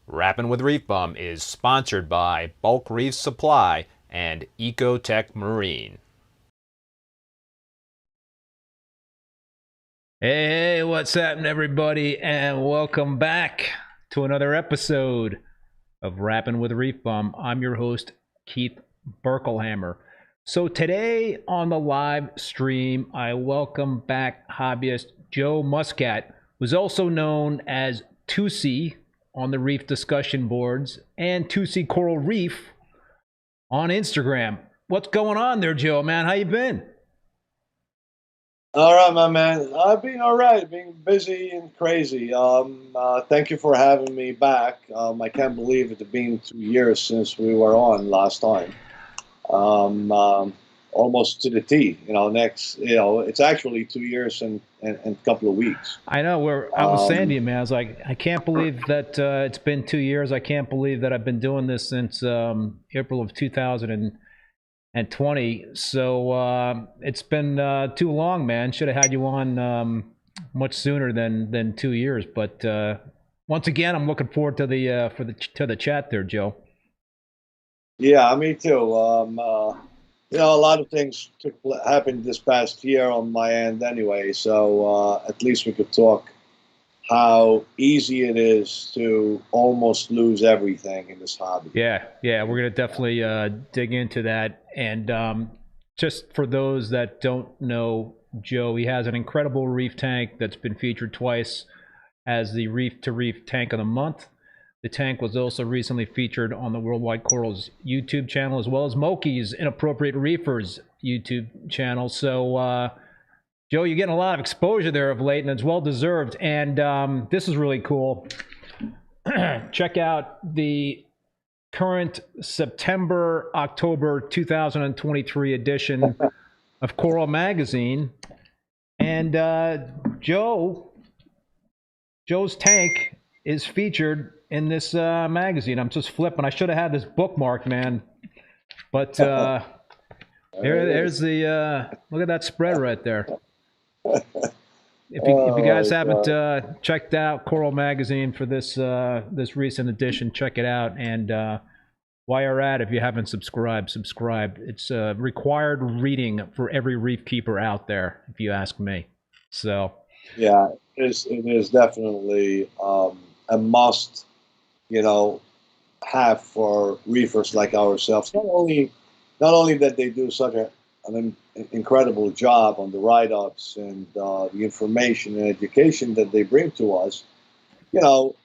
Rappin with ReefBum is sponsored by Bulk Reef Supply and Ecotech Marine. Hey, what's happening, everybody, and welcome back to another episode of Rappin with ReefBum. I'm your host, Keith Berkelhamer. So today on the live stream, I welcome back hobbyist Joe Muscat, who's also known as Tusi on the reef discussion boards and Tusi Coral Reef on Instagram. What's going on there, Joe, man? How you been? All right, my man. I've been all right. Been busy and crazy. Thank you for having me back. I can't believe it had been 2 years since we were on last time. Almost to the T. It's actually 2 years and a couple of weeks. I know. I was saying to you, man, I was like, I can't believe that it's been 2 years. I can't believe that I've been doing this since April of 2020. So it's been too long, man. Should have had you on much sooner than 2 years. But once again, I'm looking forward to the chat there, Joe. Yeah, me too. A lot of things happened this past year on my end anyway, so at least we could talk how easy it is to almost lose everything in this hobby. Yeah, we're going to definitely dig into that. And just for those that don't know Joe, he has an incredible reef tank that's been featured twice as the Reef to Reef Tank of the Month. The tank was also recently featured on the Worldwide Corals YouTube channel, as well as Moki's Inappropriate Reefers YouTube channel. So, Joe, you're getting a lot of exposure there of late, and it's well-deserved. And this is really cool. Check out the current September-October 2023 edition of Coral Magazine. And Joe's tank is featured in this magazine. I'm just flipping. I should have had this bookmarked, man. But there's the look at that spread right there. If you guys haven't checked out Coral Magazine for this recent edition, check it out. And while you're at it, if you haven't subscribed. It's required reading for every reef keeper out there, if you ask me. So yeah, it is definitely a must, you know, have for reefers like ourselves. Not only that they do such an incredible job on the write-ups and the information and education that they bring to us, you know,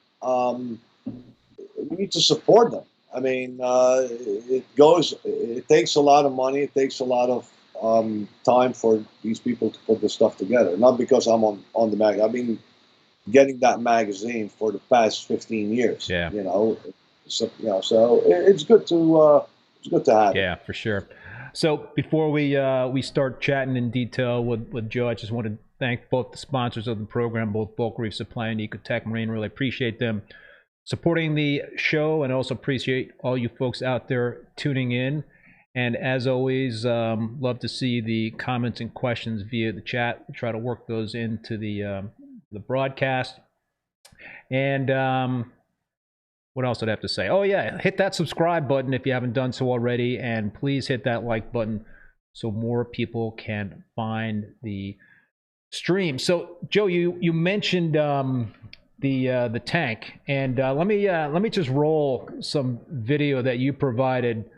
we need to support them. I mean, it takes a lot of money, it takes a lot of time for these people to put this stuff together. Not because I'm on the mag. I've been getting that magazine for the past 15 years. Yeah. So it's good to have. Yeah, for sure. So before we start chatting in detail with Joe, I just want to thank both the sponsors of the program, both Bulk Reef Supply and Ecotech Marine. Really appreciate them supporting the show, and also appreciate all you folks out there tuning in. And as always, love to see the comments and questions via the chat. We'll try to work those into the broadcast. And what else did I have to say? Oh, yeah, hit that subscribe button if you haven't done so already. And please hit that like button so more people can find the stream. So, Joe, you mentioned the tank. And let me just roll some video that you provided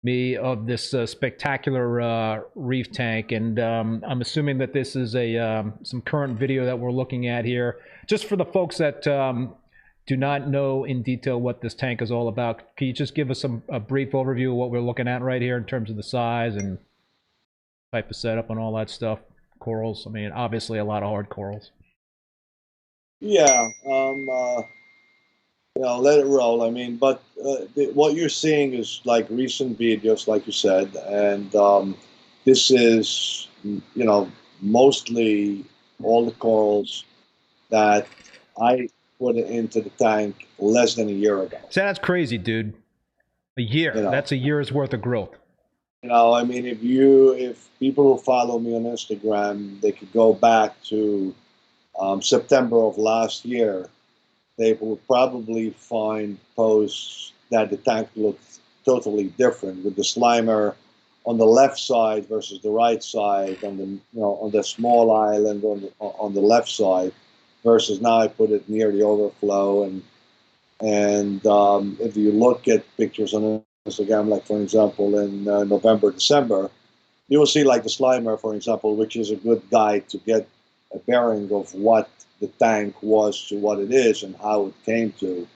me of this spectacular reef tank, and I'm assuming that this is some current video that we're looking at here. Just for the folks that do not know in detail what this tank is all about, can you just give us a brief overview of what we're looking at right here in terms of the size and type of setup and all that stuff? Corals, I mean, obviously a lot of hard corals. Yeah, let it roll. I mean, but what you're seeing is like recent videos, like you said, and this is, mostly all the corals that I put into the tank less than a year ago. So that's crazy, dude. A year. That's a year's worth of growth. I mean, if people who follow me on Instagram, they could go back to September of last year. They will probably find posts that the tank looked totally different, with the Slimer on the left side versus the right side, on the small island on the left side, versus now I put it near the overflow. And if you look at pictures on Instagram, like for example in November, December, you will see like the Slimer, for example, which is a good guide to get a bearing of what the tank was to what it is and how it came to.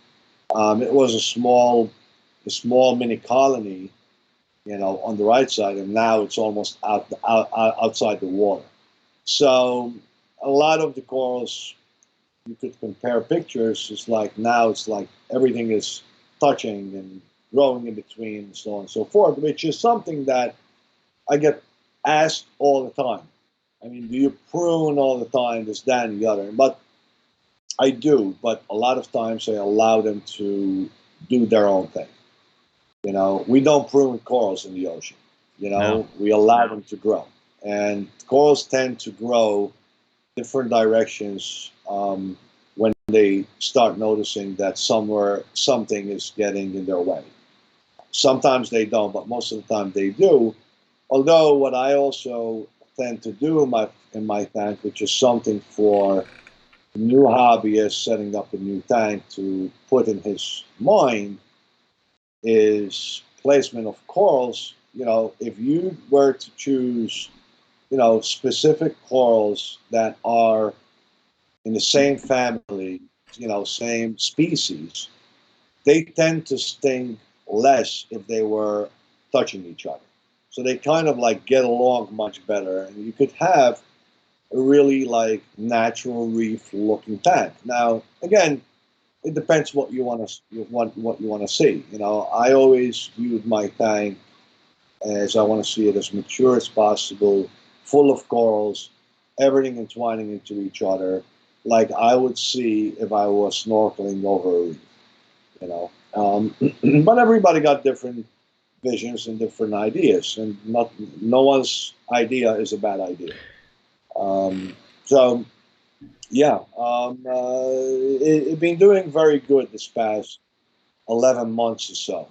It was a small mini colony, on the right side, and now it's almost outside the water. So a lot of the corals, you could compare pictures. It's like now it's like everything is touching and growing in between, and so on and so forth, which is something that I get asked all the time. I mean, do you prune all the time, this, that, and the other? But I do, but a lot of times I allow them to do their own thing. We don't prune corals in the ocean. No. We allow them to grow. And corals tend to grow different directions when they start noticing that something is getting in their way. Sometimes they don't, but most of the time they do. Although what I also tend to do in my tank, which is something for a new hobbyist setting up a new tank to put in his mind, is placement of corals. If you were to choose, specific corals that are in the same family, same species, they tend to sting less if they were touching each other. So they kind of like get along much better, and you could have a really like natural reef looking tank. Now, again, it depends what you want to see. I always viewed my tank as I want to see it as mature as possible, full of corals, everything entwining into each other, like I would see if I was snorkeling over a reef. But everybody got different visions and different ideas, and no one's idea is a bad idea. So yeah, it's been doing very good this past 11 months or so.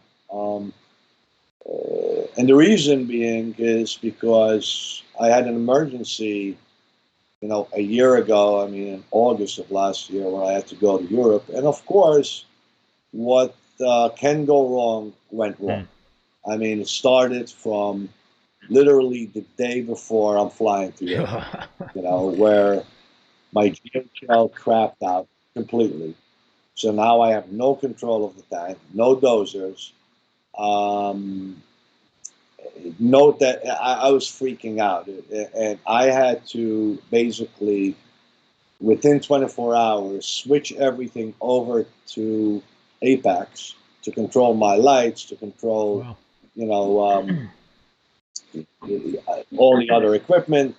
And the reason being is because I had an emergency you know, a year ago, I mean, in August of last year, where I had to go to Europe. And of course, what can go wrong went wrong. I mean, it started from literally the day before I'm flying to Europe, you know, where my GHL crapped out completely. So now I have no control of the tank, no dosers. Note that I was freaking out, and I had to basically, within 24 hours, switch everything over to Apex to control my lights, to control, Wow. you know, all the other equipment.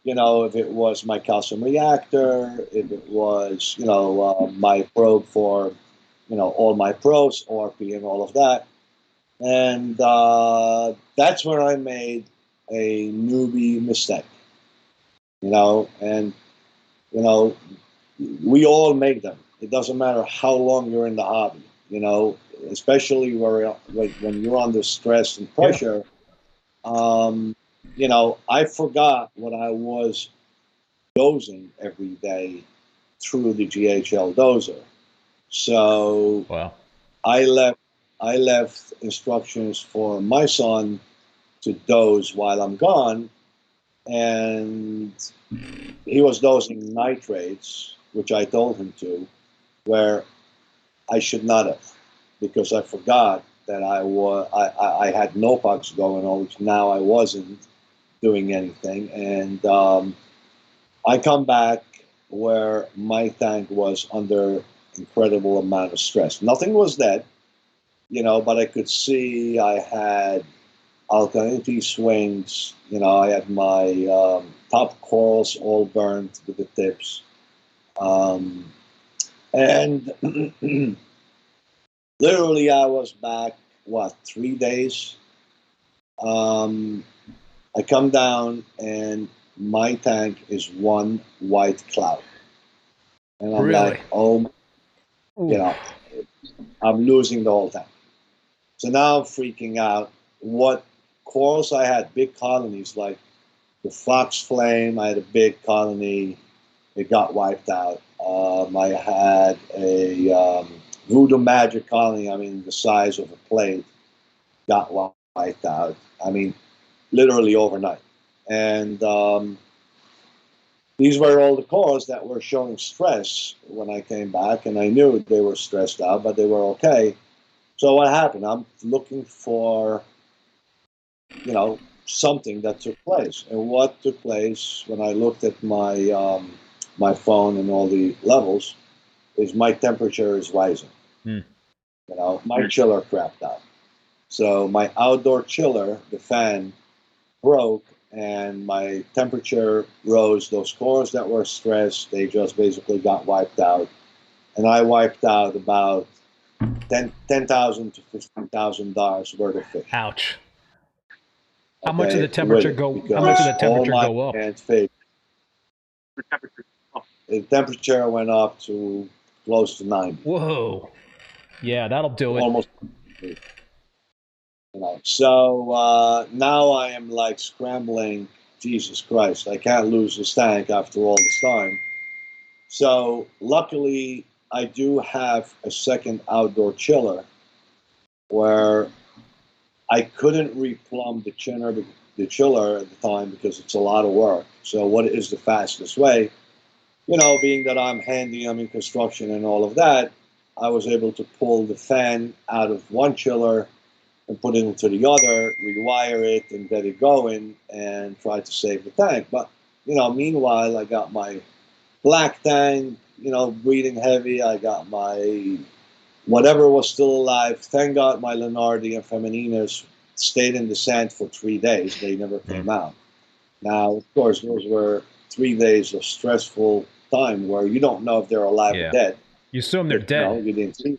You know, if it was my calcium reactor, if it was, you know, my probe for, you know, all my probes, ORP and all of that. And that's where I made a newbie mistake, you know, and, you know, we all make them. It doesn't matter how long you're in the hobby, you know, especially when you're under stress and pressure. You know, I forgot what I was dosing every day through the GHL dozer. So Wow. I left instructions for my son to dose while I'm gone, and he was dosing nitrates, which I told him to, where I should not have, because I forgot that I had no pucks going on, which now I wasn't doing anything, and I come back where my tank was under incredible amount of stress. Nothing was dead, you know, but I could see I had alkalinity swings. You know, I had my top corals all burned with the tips. And literally, I was back, what, 3 days? I come down, and my tank is one white cloud. And I'm Really? like, oh, you know, I'm losing the whole tank. So now I'm freaking out. What corals I had, big colonies, like the fox flame, I had a big colony. It got wiped out. I had a voodoo magic colony, I mean, the size of a plate, got wiped out. I mean, literally overnight. And these were all the corals that were showing stress when I came back, and I knew they were stressed out, but they were okay. So what happened? I'm looking for, you know, something that took place. And what took place when I looked at my phone and all the levels is my temperature is rising. You know, my chiller crapped out. So my outdoor chiller, the fan, broke, and my temperature rose. Those cores that were stressed, they just basically got wiped out. And I wiped out about $10,000 to $15,000 worth of fish. Ouch. How much did the temperature go? How Because much did the all temperature my go up? fish, the temperature went up to close to 90. Whoa. Yeah, that'll do it. Almost. You know. So now I am like scrambling. Jesus Christ, I can't lose this tank after all this time. So luckily, I do have a second outdoor chiller where I couldn't replumb the chiller at the time because it's a lot of work. So what is the fastest way? You know, being that I'm handy, I'm in construction and all of that, I was able to pull the fan out of one chiller and put it into the other, rewire it, and get it going, and try to save the tank. But, you know, meanwhile, I got my black tank, you know, breathing heavy. I got my whatever was still alive. Thank God my Lenardi and Femininas stayed in the sand for 3 days. They never came out. Now, of course, those were 3 days of stressful time where you don't know if they're alive or dead. You assume they're dead. No, you didn't see.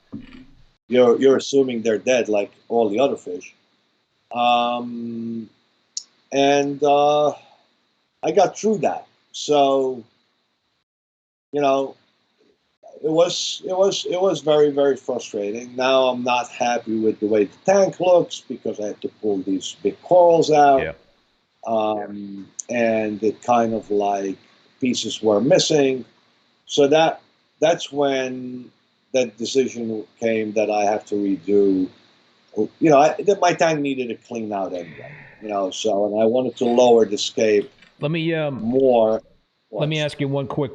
You're assuming they're dead like all the other fish. And I got through that. So, you know, it was very, very frustrating. Now I'm not happy with the way the tank looks because I had to pull these big corals out. Yeah. And it kind of like pieces were missing. So that's when that decision came that I have to redo. My tank needed to clean out anyway. And I wanted to lower the scape Let me more. let me ask you one quick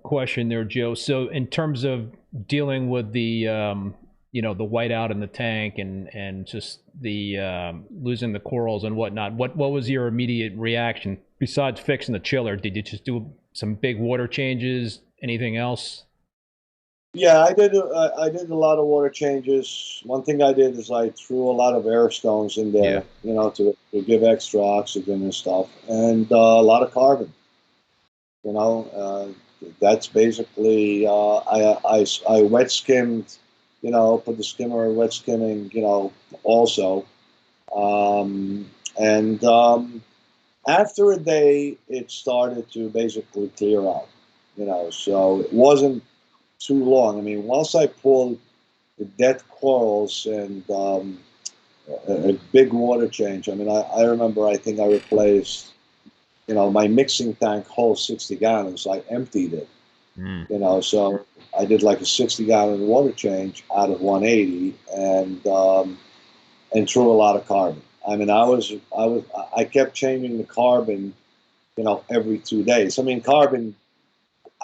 question there, Joe. So in terms of dealing with the the whiteout in the tank and just the losing the corals and whatnot, what was your immediate reaction besides fixing the chiller? Did you just do some big water changes? Anything else? Yeah, I did. I did a lot of water changes. One thing I did is I threw a lot of air stones in there, to give extra oxygen and stuff, and a lot of carbon. That's basically I wet skimmed, put the skimmer wet skimming, also, and after a day it started to basically clear out, so it wasn't too long. I mean, once I pulled the dead corals and a big water change. I mean, I remember, I think I replaced, my mixing tank whole 60 gallons. I emptied it, so I did like a 60-gallon water change out of 180 and threw a lot of carbon. I mean, I kept changing the carbon, every 2 days. I mean, carbon,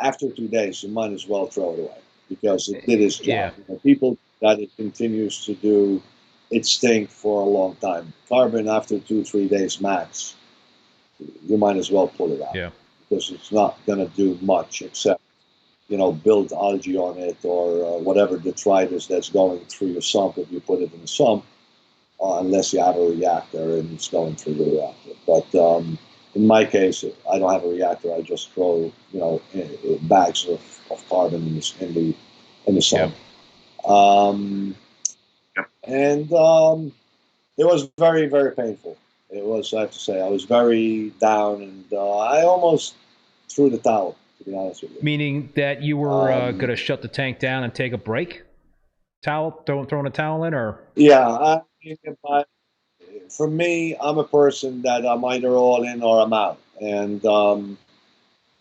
after 2 days, you might as well throw it away because it did its job. Yeah. People that it continues to do its thing for a long time. Carbon, after 2-3 days max, you might as well pull it out. Yeah. Because it's not going to do much except, build algae on it or whatever detritus that's going through your sump if you put it in the sump, unless you have a reactor and it's going through the reactor. But in my case, I don't have a reactor. I just throw, bags of carbon in the sump. And it was very, very painful. It was, I have to say, I was very down, and I almost threw the towel, to be honest with you. Meaning that you were going to shut the tank down and take a break? Throwing a towel in, or? Yeah, for me, I'm a person that I'm either all in or I'm out. And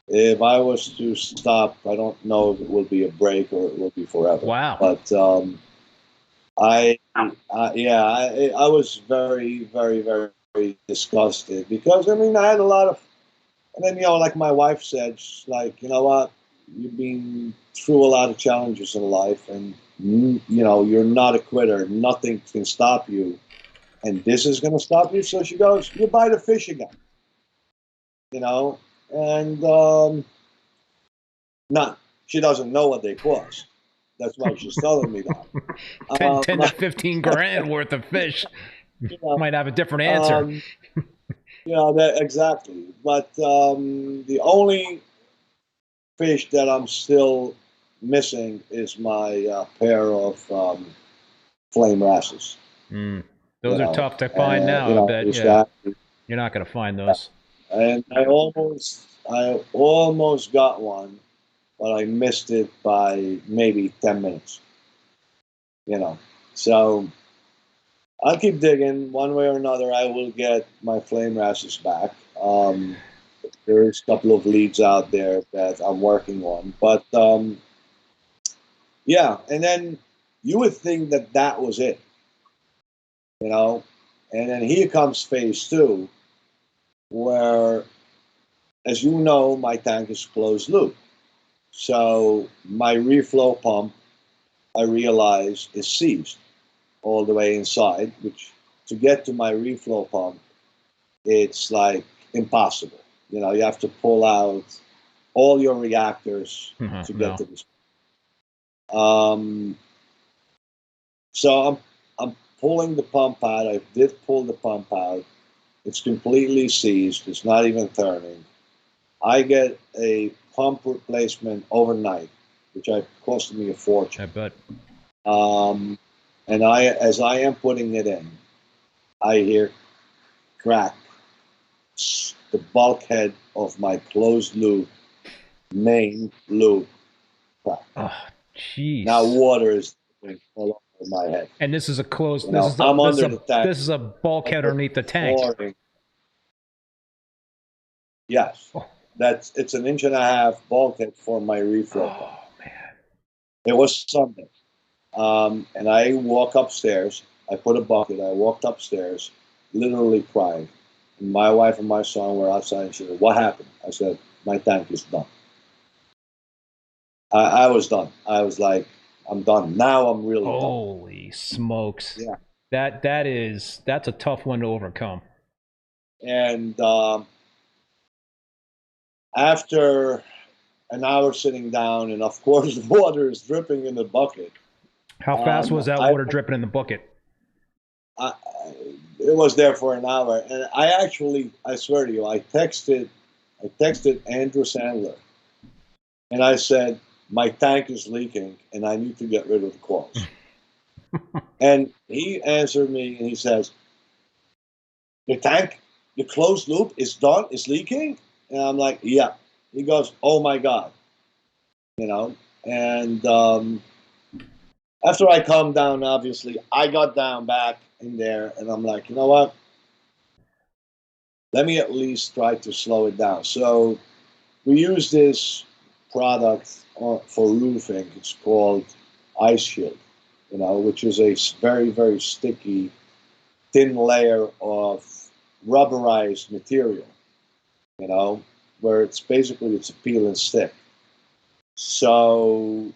if I was to stop, I don't know if it will be a break or it will be forever. Wow. But I was very, very, very disgusted because, I mean, I had a lot of, and then, like my wife said, she's like, you know what, you've been through a lot of challenges in life, and, you're not a quitter. Nothing can stop you. And this is going to stop you. So she goes, you buy the fish again. And she doesn't know what they cost. That's why she's telling me that. 10 to 15 grand worth of fish. Might have a different answer. Exactly. But the only fish that I'm still missing is my pair of flame wrasses. Those are tough to find now. I bet. Yeah. You're not going to find those. And I almost got one, but I missed it by maybe 10 minutes. So I'll keep digging. One way or another, I will get my flame wrasses back. There's a couple of leads out there that I'm working on. But, and then you would think that was it. And then here comes phase 2, where, as you know, my tank is closed loop. So my reflow pump, I realize, is seized all the way inside, which, to get to my reflow pump, it's like impossible. You have to pull out all your reactors to get to this. So I'm pulling the pump out. I did pull the pump out. It's completely seized. It's not even turning. I get a pump replacement overnight, which cost me a fortune. I bet. And as I am putting it in, I hear crack. The bulkhead of my closed loop, main loop, crack. Oh, jeez. Now water is all over my head. And this is a closed. I'm under the tank. This is a bulkhead underneath the tank. Flooring. Yes. Oh, it's an 1.5-inch bulkhead for my reef float pump. Oh man. It was Sunday. And I walk upstairs. I put a bucket. I walked upstairs, literally crying. And my wife and my son were outside, and she said, "What happened?" I said, "My tank is done." I was done. I was like, "I'm done. Now I'm really done." Holy smokes. Yeah. That's a tough one to overcome. And after an hour sitting down, and of course the water is dripping in the bucket. How fast was that water dripping in the bucket? It was there for an hour, and I swear to you, I texted Andrew Sandler, and I said, "My tank is leaking, and I need to get rid of the corals." And he answered me, and he says, "Your tank, the closed loop is done, is leaking?" And I'm like, "Yeah." He goes, "Oh my God," you know. And after I calmed down, obviously, I got down back in there, and I'm like, you know what? Let me at least try to slow it down. So we use this product for roofing. It's called Ice Shield, which is a very, very sticky, thin layer of rubberized material, where it's a peel and stick. So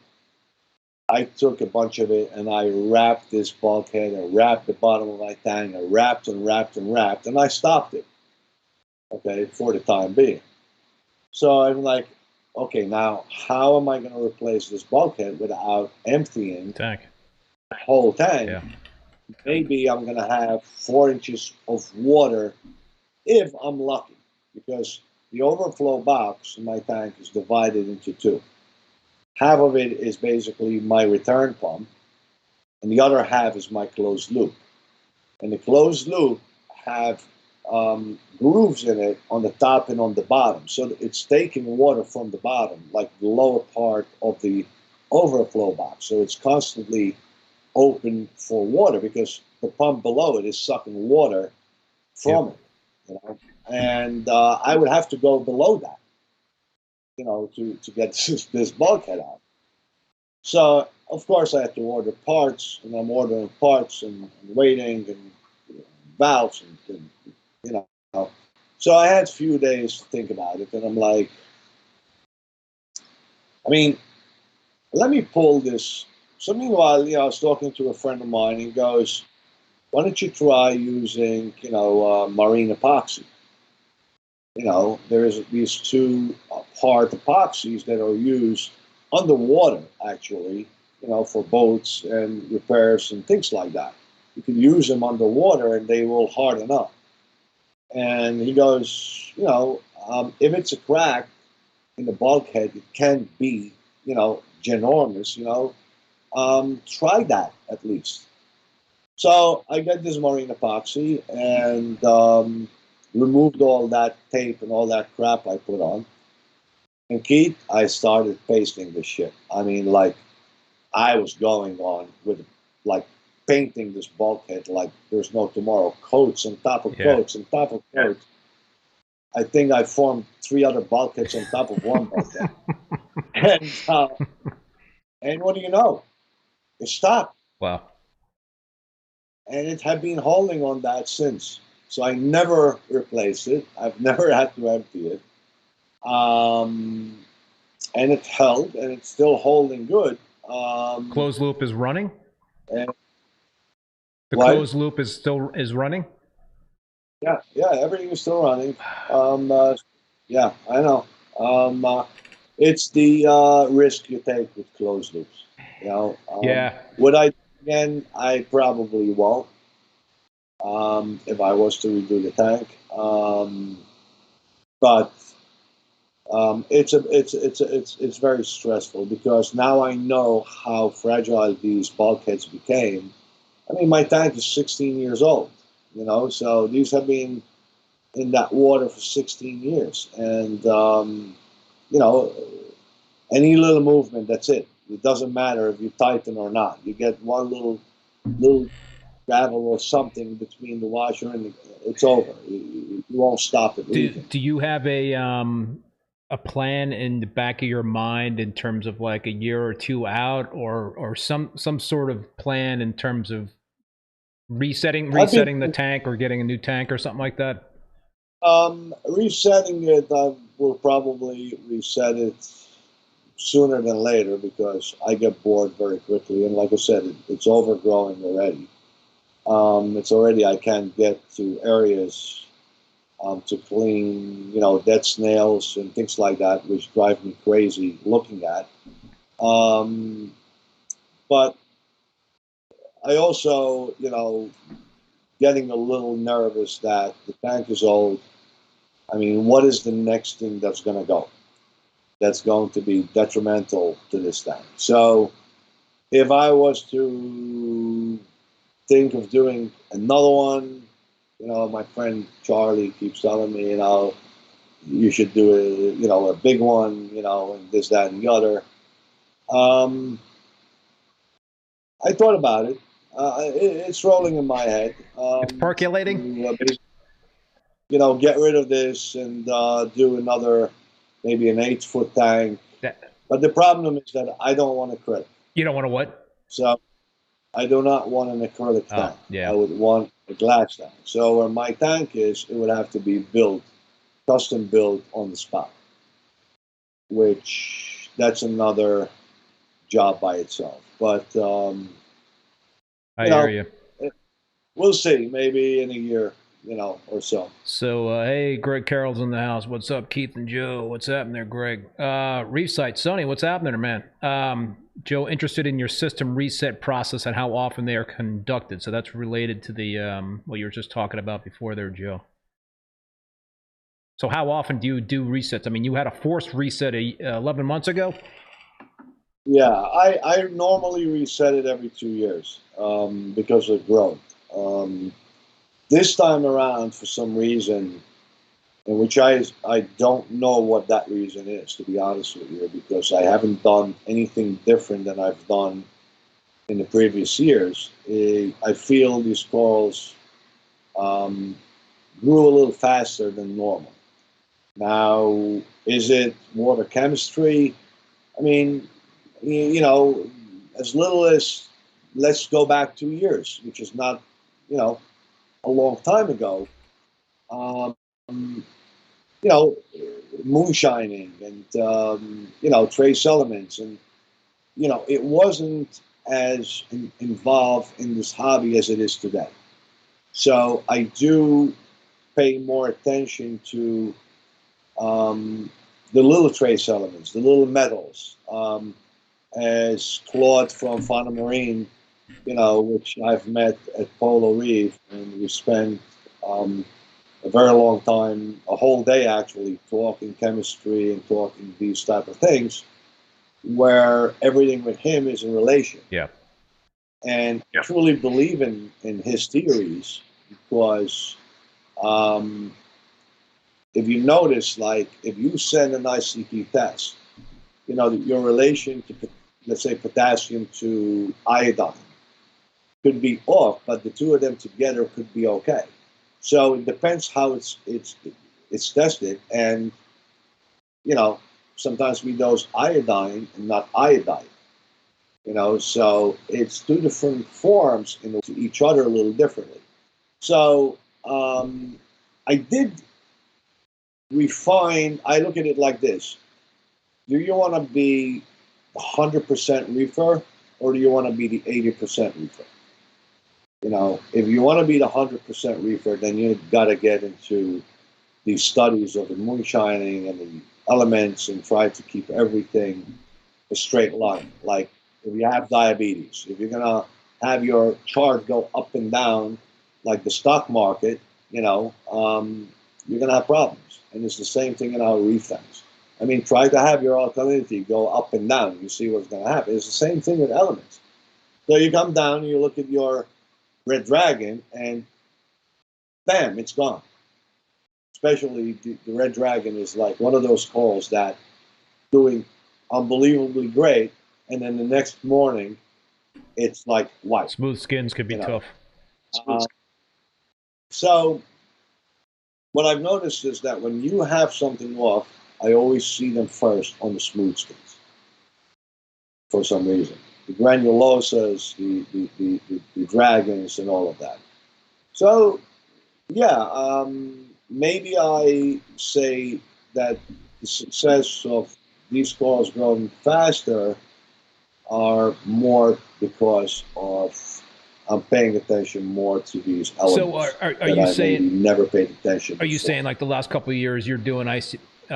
I took a bunch of it and I wrapped this bulkhead, I wrapped the bottom of my tank, I wrapped and wrapped and wrapped, and I stopped it, okay, for the time being. So I'm like, okay, now how am I going to replace this bulkhead without emptying the whole tank? Yeah. Maybe I'm going to have 4 inches of water if I'm lucky, because the overflow box in my tank is divided into two. Half of it is basically my return pump, and the other half is my closed loop. And the closed loop have grooves in it on the top and on the bottom, so it's taking water from the bottom, like the lower part of the overflow box. So it's constantly open for water because the pump below it is sucking water from it. And I would have to go below that, to get this bulkhead out. So of course I had to order parts, and I'm ordering parts and waiting and valves and So I had a few days to think about it, and I'm like, let me pull this. So meanwhile, I was talking to a friend of mine, and he goes, "Why don't you try using, marine epoxy? There's these two hard epoxies that are used underwater, actually, for boats and repairs and things like that. You can use them underwater, and they will harden up." And he goes, if it's a crack in the bulkhead, it can't be, ginormous, try that at least. So I got this marine epoxy and removed all that tape and all that crap I put on. And Keith, I started pasting this shit. Like, I was going on with, like, painting this bulkhead like there's no tomorrow. Coats on top of coats on top of coats. I think I formed 3 other bulkheads on top of one bulkhead. And what do you know? It stopped. Wow. And it had been holding on that since. So I never replaced it. I've never had to empty it. And it held, and it's still holding good. Closed loop is running? And the closed loop is running? Yeah, everything is still running. Yeah, I know. It's the risk you take with closed loops. Would I again? I probably won't. If I was to redo the tank, but it's very stressful because now I know how fragile these bulkheads became. My tank is 16 years old. So these have been in that water for 16 years, and any little movement, that's it. It doesn't matter if you tighten or not. You get one little gravel or something between the washer and it's over. You won't stop it leaving. Do you have a a plan in the back of your mind in terms of like a year or two out, or some sort of plan in terms of resetting the tank or getting a new tank or something like that? Resetting it, I will probably reset it sooner than later because I get bored very quickly. And like I said, it's overgrowing already. It's already, I can't get to areas to clean, dead snails and things like that, which drive me crazy looking at. But I also, getting a little nervous that the tank is old. I mean, what is the next thing that's going to go? That's going to be detrimental to this tank. So if I was to think of doing another one, my friend Charlie keeps telling me, you should do a big one, and this, that, and the other. I thought about it. It's rolling in my head. It's percolating. Get rid of this and do another, maybe an 8-foot tank. But the problem is that I don't want acrylic. You don't want to what? So I do not want an acrylic tank. Yeah. I would want a glass tank. So where my tank is, it would have to be built, custom built on the spot, which that's another job by itself. But I hear you. We'll see. Maybe in a year, or so. So, hey, Greg Carroll's in the house. What's up, Keith and Joe? What's happening there, Greg? Reef site, Sonny, what's happening there, man? Joe, interested in your system reset process and how often they are conducted. So that's related to the what you were just talking about before there, Joe. So how often do you do resets? I mean, you had a forced reset 11 months ago? Yeah, I normally reset it every 2 years because of growth. This time around, for some reason, in which I don't know what that reason is, to be honest with you, because I haven't done anything different than I've done in the previous years. I feel these corals grew a little faster than normal. Now, is it water chemistry? I mean, as little as, let's go back 2 years, which is not, a long time ago. Moonshining and, trace elements. And, it wasn't as involved in this hobby as it is today. So I do pay more attention to the little trace elements, the little metals. As Claude from Fauna Marine, which I've met at Polo Reef, and we spent a very long time, a whole day actually, talking chemistry and talking these type of things, where everything with him is in relation. Yeah. And I truly believe in his theories because if you notice, like, if you send an ICP test, your relation to, let's say, potassium to iodine could be off, but the two of them together could be okay. So it depends how it's tested, and sometimes we dose iodine and not iodine. So it's two different forms to each other a little differently. So I did refine. I look at it like this: do you want to be 100% reefer, or do you want to be the 80% reefer? If you want to be the 100% reefer, then you've got to get into these studies of the moonshining and the elements and try to keep everything a straight line. Like if you have diabetes, if you're going to have your chart go up and down like the stock market, you're going to have problems. And it's the same thing in our reef tanks. I mean, try to have your alkalinity go up and down. You see what's going to happen. It's the same thing with elements. So you come down and you look at your red dragon, and bam, it's gone. Especially the red dragon is like one of those corals that doing unbelievably great, and then the next morning, it's like white. Smooth skins could be tough. So what I've noticed is that when you have something off, I always see them first on the smooth skins for some reason. The granulosas, the dragons, and all of that. So, yeah, maybe I say that the success of these corals growing faster are more because of I'm paying attention more to these elements. So are you saying maybe never paid attention? Are you before. saying like the last couple of years you're doing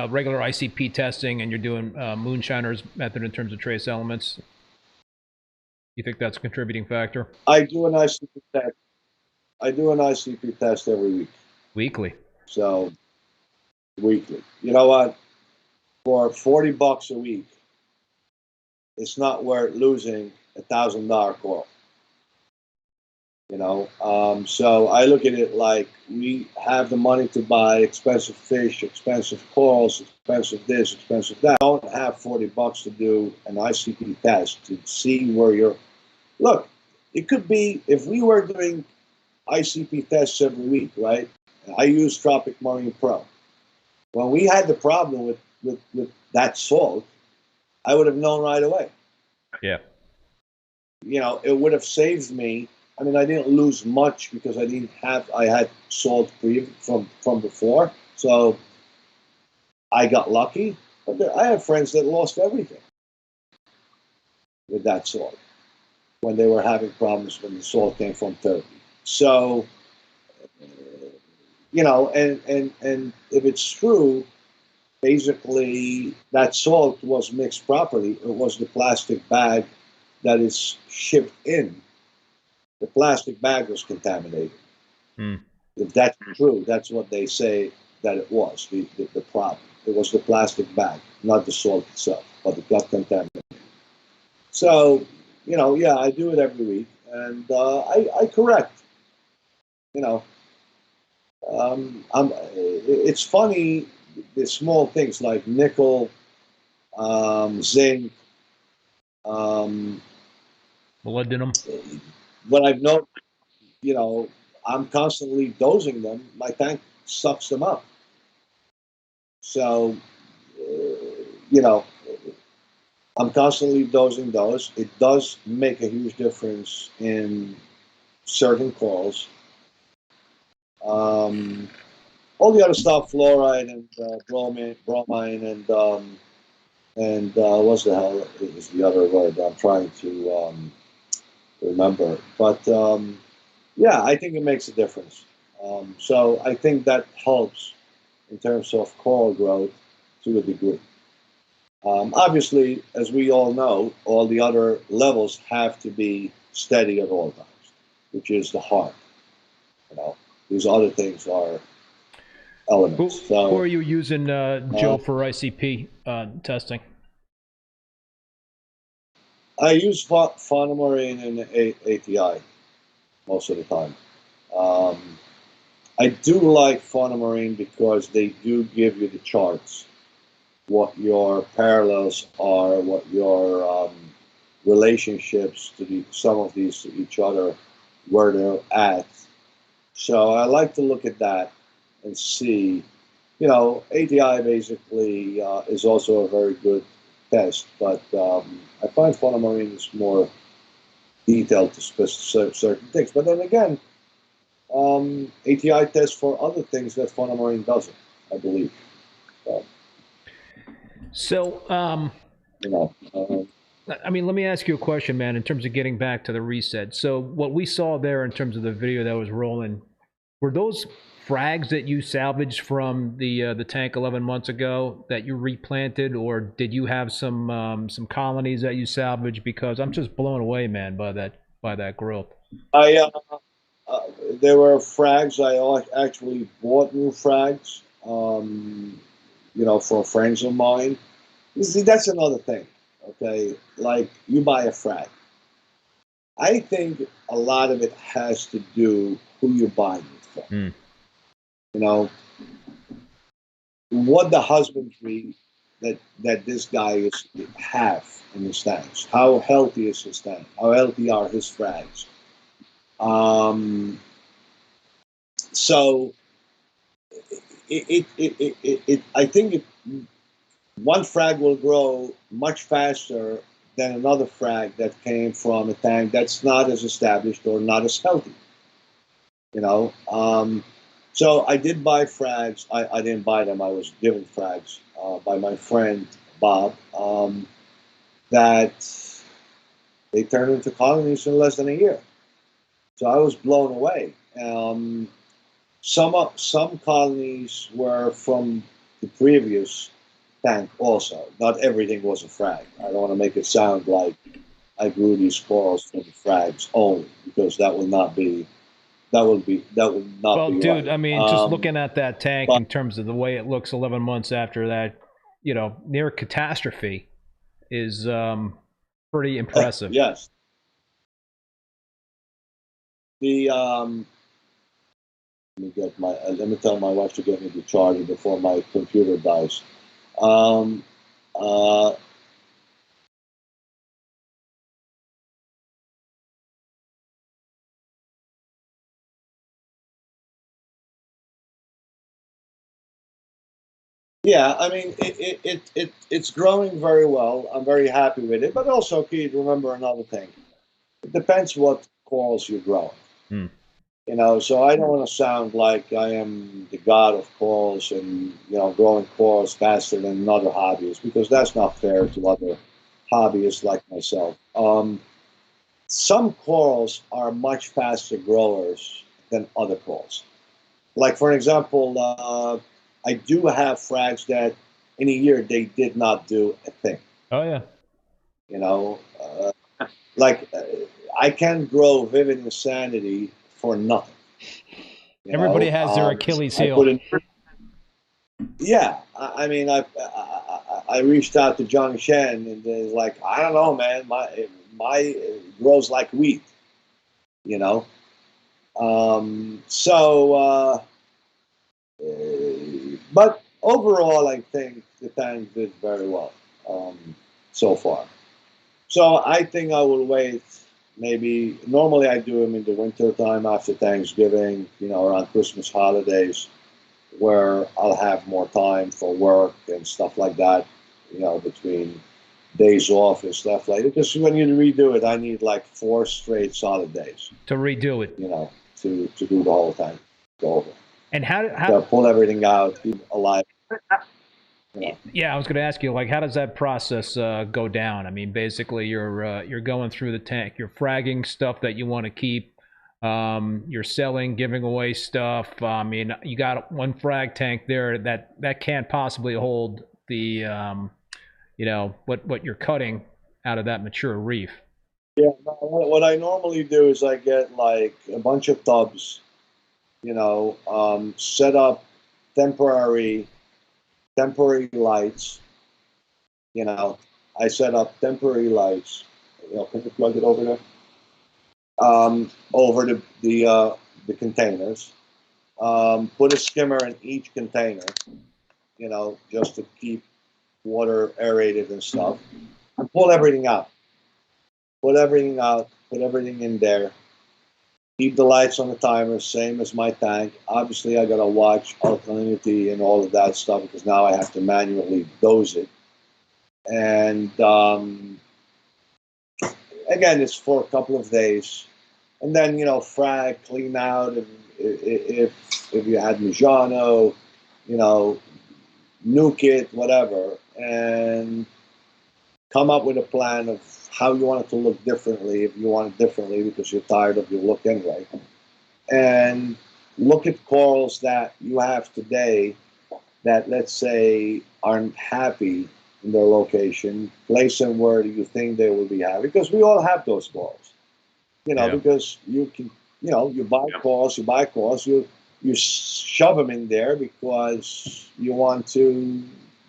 regular ICP testing and you're doing Moonshiner's method in terms of trace elements? You think that's a contributing factor? I do an ICP test. I do an ICP test every week. Weekly. So weekly. You know what? For $40 a week, it's not worth losing $1,000 coral. You know, so I look at it like we have the money to buy expensive fish, expensive corals, expensive this, expensive that. Don't have $40 to do an ICP test to see where you're. Look, it could be if we were doing ICP tests every week, right? I use Tropic Marine Pro. When we had the problem with that salt, I would have known right away. Yeah. You know, it would have saved me. I mean, I didn't lose much because I had salt free from before. So I got lucky. But I have friends that lost everything with that salt when they were having problems when the salt came from Turkey. So, you know, and if it's true, basically that salt was mixed properly. It was the plastic bag that is shipped in. The plastic bag was contaminated. If that's true, that's what they say that it was, the problem. It was the plastic bag, not the salt itself, but it got contaminated. So, you know, yeah, I do it every week, and I correct. You know, it's funny, the small things like nickel, zinc, Molybdenum. what I've noticed, you know, I'm constantly dosing them. My tank sucks them up. So, you know, I'm constantly dosing those. It does make a huge difference in certain corals. All the other stuff, fluoride and bromine, and what's the hell is the other word? I'm trying to remember. But yeah, I think it makes a difference. So I think that helps in terms of coral growth to a degree. Obviously, as we all know, all the other levels have to be steady at all times, which is the heart. You know, these other things are elements. Who are you using, Joe, for ICP testing? I use Faunamarine and ATI most of the time. I do like Faunamarine because they do give you the charts, what your parallels are, what your relationships to some of these to each other, where they're at. So I like to look at that and see. You know, ATI basically is also a very good test, but I find Faunamarine is more detailed to certain things. But then again, ATI tests for other things that Faunamarine doesn't, I believe. So, you know, I mean, let me ask you a question, man, in terms of getting back to the reset. So what we saw there in terms of the video that was rolling, were those frags that you salvaged from the tank 11 months ago that you replanted, or did you have some colonies that you salvaged? Because I'm just blown away, man, by that growth. There were frags. I actually bought new frags, you know, for friends of mine. You see, that's another thing. Okay, like you buy a frag. I think a lot of it has to do who you're buying it from. You know, what the husbandry that this guy have in his tanks. How healthy is his tank? How healthy are his frags? So I think one frag will grow much faster than another frag that came from a tank that's not as established or not as healthy. You know, so I did buy frags. I didn't buy them. I was given frags by my friend Bob. That they turned into colonies in less than a year. So I was blown away. Some colonies were from the previous tank also. Not everything was a frag. I don't want to make it sound like I grew these corals from the frags only, because that would not be Well, be dude, right. I mean, just looking at that tank But in terms of the way it looks 11 months after that, you know, near catastrophe is pretty impressive. yes, the let me tell my wife to get me the charger before my computer dies. Um, uh, Yeah, I mean, it's growing very well. I'm very happy with it. But also, Keith, remember another thing. It depends what corals you're growing. Hmm. You know, so I don't want to sound like I am the god of corals and, you know, growing corals faster than other hobbyists, because that's not fair to other hobbyists like myself. Some corals are much faster growers than other corals. Like, for example, I do have frags that in a year they did not do a thing. Oh, yeah. You know, like I can grow Vivid Insanity for nothing. You Everybody know, has their Achilles I heel. put in. Yeah, I mean, I reached out to Johnny Shen and it's like, I don't know, man, my grows like wheat. You know, so. But overall, I think the tank did very well so far. So I think I will wait. Maybe normally I do them in the winter time after Thanksgiving, you know, around Christmas holidays, where I'll have more time for work and stuff like that, you know, between days off and stuff like that. Because when you redo it, I need like 4 straight solid days, To redo it. you know, to do the whole thing, go over. And how So pull everything out, keep it alive. You know. yeah, I was going to ask you, like, how does that process go down? I mean, basically, you're going through the tank, you're fragging stuff that you want to keep, you're selling, giving away stuff. I mean, you got one frag tank there that can't possibly hold the, you know, what you're cutting out of that mature reef. Yeah, no, what I normally do is I get like a bunch of tubs, you know, set up temporary lights. You know, I set up temporary lights. You know, can you plug it over there? Over the containers. Put a skimmer in each container. You know, just to keep water aerated and stuff. And pull everything out. Put everything out. Put everything in there. Keep the lights on the timer, same as my tank. Obviously, I gotta watch alkalinity and all of that stuff because now I have to manually dose it. And again, it's for a couple of days, and then, you know, frag, clean out, and if you had Mijano, you know, nuke it, whatever, and come up with a plan of how you want it to look differently. If you want it differently because you're tired of your look anyway, and look at corals that you have today that, let's say, aren't happy in their location, place them where you think they will be happy, because we all have those corals, you know, Yeah. because you can, you know, you buy corals, you shove them in there because you want to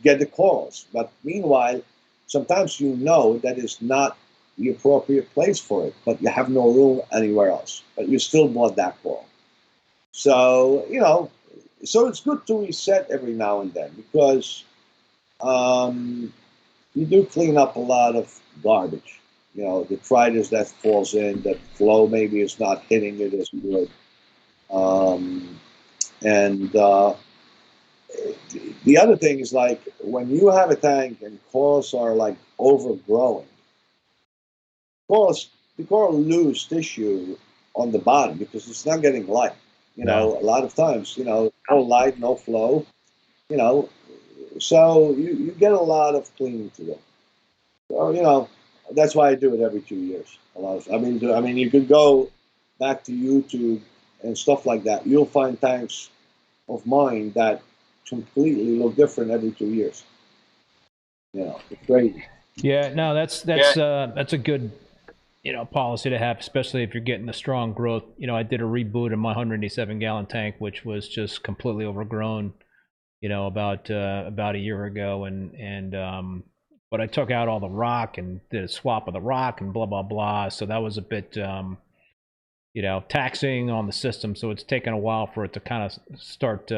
get the corals, but meanwhile, sometimes you know that is not the appropriate place for it, but you have no room anywhere else, but you still bought that coral. So, you know, so it's good to reset every now and then, because um, you do clean up a lot of garbage. You know, detritus that falls in, that flow maybe is not hitting it as good. Um, and the other thing is like when you have a tank and corals are like overgrowing, the coral lose tissue on the bottom because it's not getting light. You know, No. a lot of times, no light, no flow. You know, so you get a lot of cleaning to do. So that's why I do it every 2 years. I mean, you could go back to YouTube and stuff like that. You'll find tanks of mine that completely look different every 2 years. It's crazy. Yeah, no, that's a good policy to have, especially if you're getting the strong growth. I did a reboot of my 187-gallon tank, which was just completely overgrown. About a year ago, but I took out all the rock and did a swap of the rock and blah blah blah. So that was a bit taxing on the system. So it's taken a while for it to kind of start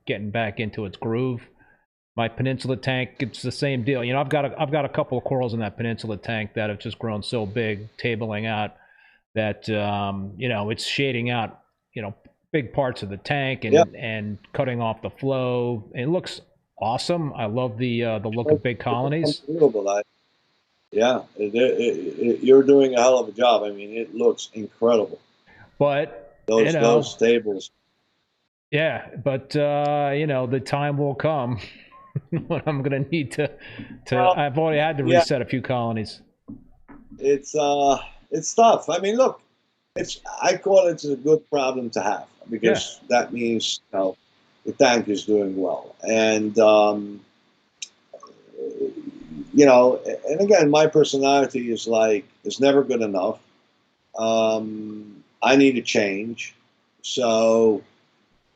getting back into its groove. My Peninsula tank, it's the same deal. I've got a couple of corals in that Peninsula tank that have just grown so big, tabling out, that it's shading out big parts of the tank and cutting off the flow. It looks awesome. I love the look of big colonies. You're doing a hell of a job. I mean, it looks incredible. But those tables. Yeah, but the time will come when I'm going to need to. I've already had to reset a few colonies. It's tough. I mean, look, I call it a good problem to have because that means the tank is doing well, and and again, my personality is like it's never good enough. I need a change, so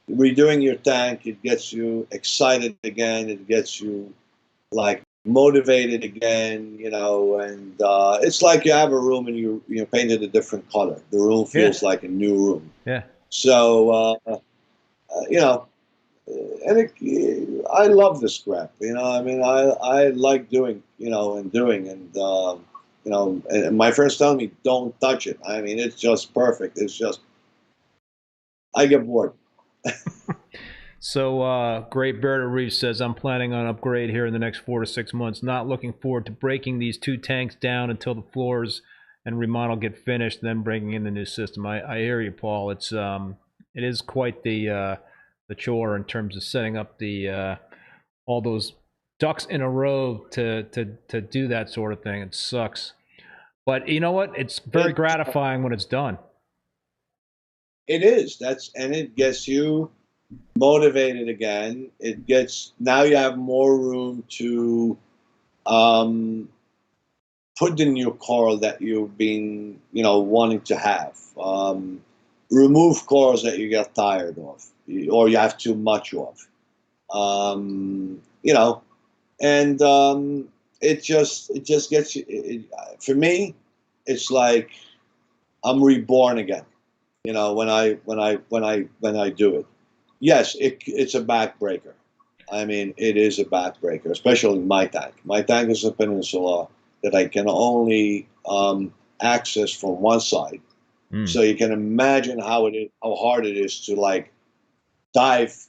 redoing your tank, it gets you excited again. It gets you like motivated again, and it's like you have a room and you paint it a different color. The room feels like a new room. Yeah. So and I love this crap. I mean, I like doing, and doing, and my friends tell me don't touch it. I mean, it's just perfect. It's just I get bored. So, Great Bear to Reef says, I'm planning on upgrade here in the next 4 to 6 months. Not looking forward to breaking these 2 tanks down until the floors and remodel get finished, then bringing in the new system. I hear you, Paul. It is quite the chore in terms of setting up the all those ducks in a row to do that sort of thing. It sucks. But you know what? It's very gratifying when it's done. It is. And it gets you motivated again. Now you have more room to put the new coral that you've been wanting to have. Remove corals that you get tired of or you have too much of. And it just gets you. For me, it's like I'm reborn again. When I do it. Yes, it's a backbreaker. I mean, it is a backbreaker, especially my tank. My tank is a peninsula that I can only access from one side. So you can imagine how hard it is to like dive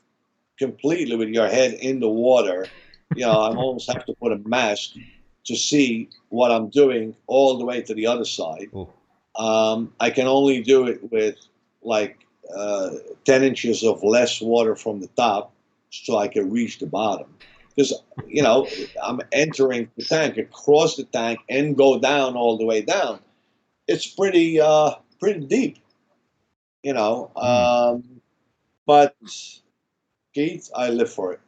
completely with your head in the water. I almost have to put a mask to see what I'm doing all the way to the other side. I can only do it with like 10 inches of less water from the top so I can reach the bottom. Because, I'm entering the tank, across the tank, and go down all the way down. It's pretty deep, But, Keith, I live for it.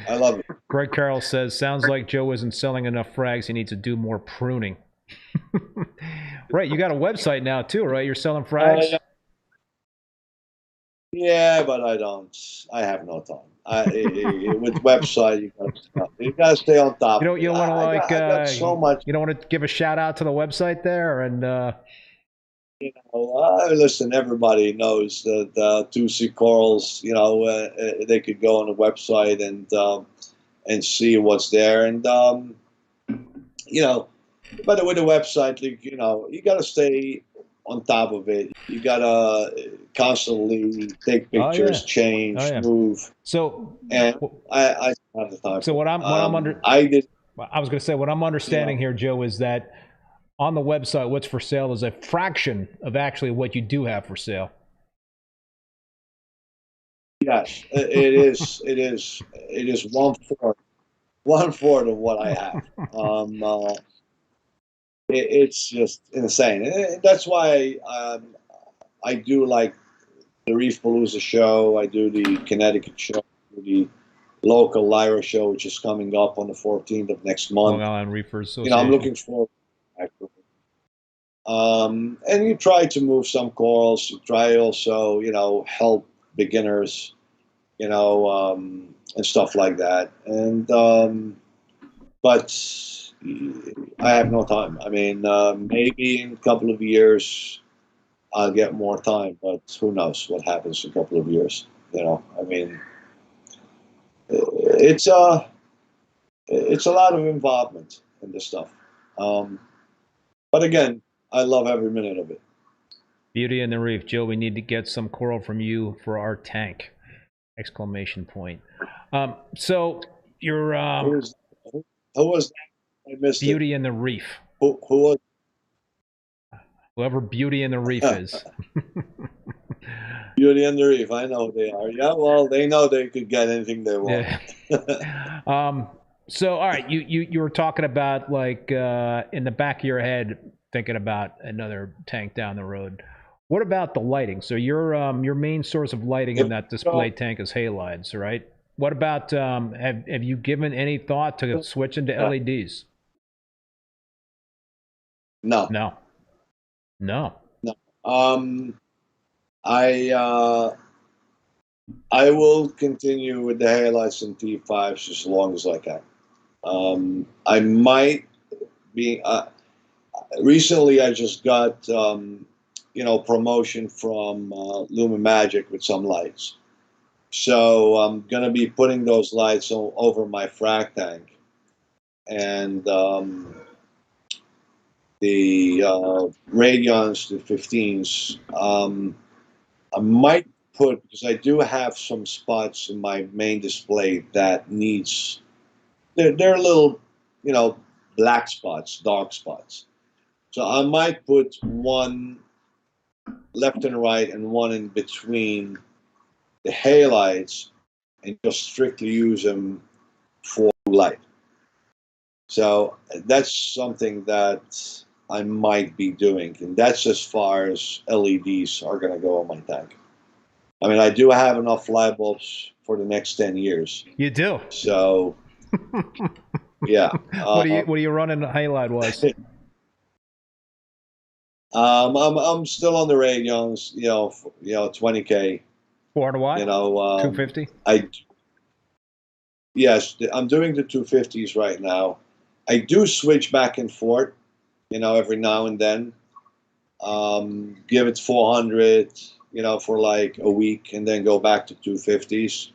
I love it. Greg Carroll says, sounds like Joe isn't selling enough frags. He needs to do more pruning. Right, you got a website now too, right? You're selling frags? Yeah, but I don't. I have no time. With website, you gotta stay on top. You don't want to I got so much. You don't want to give a shout out to the website there, and listen. Everybody knows that Tusi Corals. They could go on the website and see what's there, and But with the website, you got to stay on top of it. You got to constantly take pictures, change, move. So, and I don't have the time. So what I'm I was going to say, what I'm understanding here, Joe, is that on the website, what's for sale is a fraction of actually what you do have for sale. Yes, it is. It is 1/4 of what I have. It's just insane. That's why I do like the Reef Palooza show. I do the Connecticut show, the local Lyra show, which is coming up on the 14th of next month. Long Island Reefers. I'm looking forward to it. And you try to move some corals. You try also, help beginners, and stuff like that. And but I have no time. I mean, maybe in a couple of years I'll get more time, but who knows what happens in a couple of years? I mean, it's a lot of involvement in this stuff. But again, I love every minute of it. Beauty in the reef, Joe. We need to get some coral from you for our tank! Exclamation point. So you're who was that? I missed Beauty it. in the reef. Who was? Whoever Beauty in the Reef is. Beauty in the Reef. I know they are. Yeah, well, they know they could get anything they want. Yeah. So, all right, you were talking about, like, in the back of your head, thinking about another tank down the road. What about the lighting? So your main source of lighting in that display tank is halides, right? What about have you given any thought to switching to LEDs? No. I will continue with the halides and T5s as long as I can. I might be. Recently, I just got promotion from Lumen Magic with some lights. So I'm gonna be putting those lights over my frag tank, and the Radions, the 15s. I might put, because I do have some spots in my main display that needs. They're little, black spots, dark spots. So I might put one left and right and one in between the halides and just strictly use them for light. So that's something that I might be doing, and that's as far as LEDs are going to go on my tank. I mean, I do have enough light bulbs for the next 10 years. You do? So, yeah. What are you running halide wise? I'm still on the Radions, 20K. 400 watt? 250? Yes, I'm doing the 250s right now. I do switch back and forth, every now and then. Give it 400, for like a week, and then go back to 250s.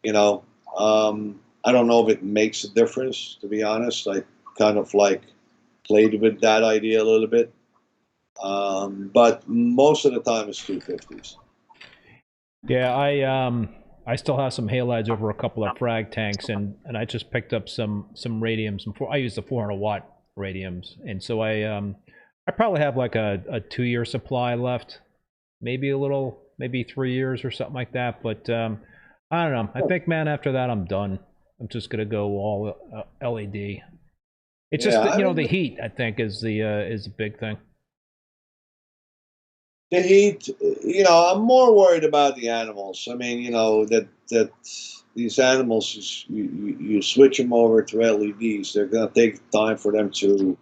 I don't know if it makes a difference, to be honest. I kind of like played with that idea a little bit. But most of the time it's 250s. Yeah, I still have some halides over a couple of frag tanks, and I just picked up some radiums. I use the 400 watt radiums, and so I probably have like a 2-year supply left, maybe 3 years or something like that. But I don't know. I think, man, after that I'm done. I'm just gonna go all LED. It's just the heat, I think, is a big thing. The heat, I'm more worried about the animals. I mean, that these animals, you switch them over to LEDs, they're going to take time for them to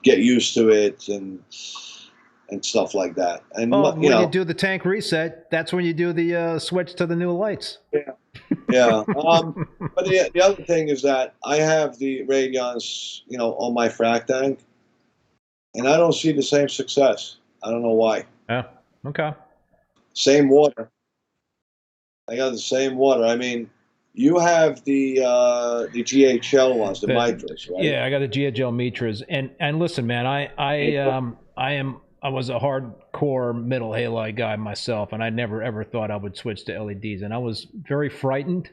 get used to it and stuff like that. And when you do the tank reset, that's when you do the switch to the new lights. Yeah. But the other thing is that I have the Radions, on my frag tank. And I don't see the same success. I don't know why. Yeah. Okay. Same water. I got the same water. I mean, you have the GHL ones, the Mitras, right? Yeah, I got the GHL Mitras. And listen, man, I am I was a hardcore middle halide guy myself, and I never ever thought I would switch to LEDs, and I was very frightened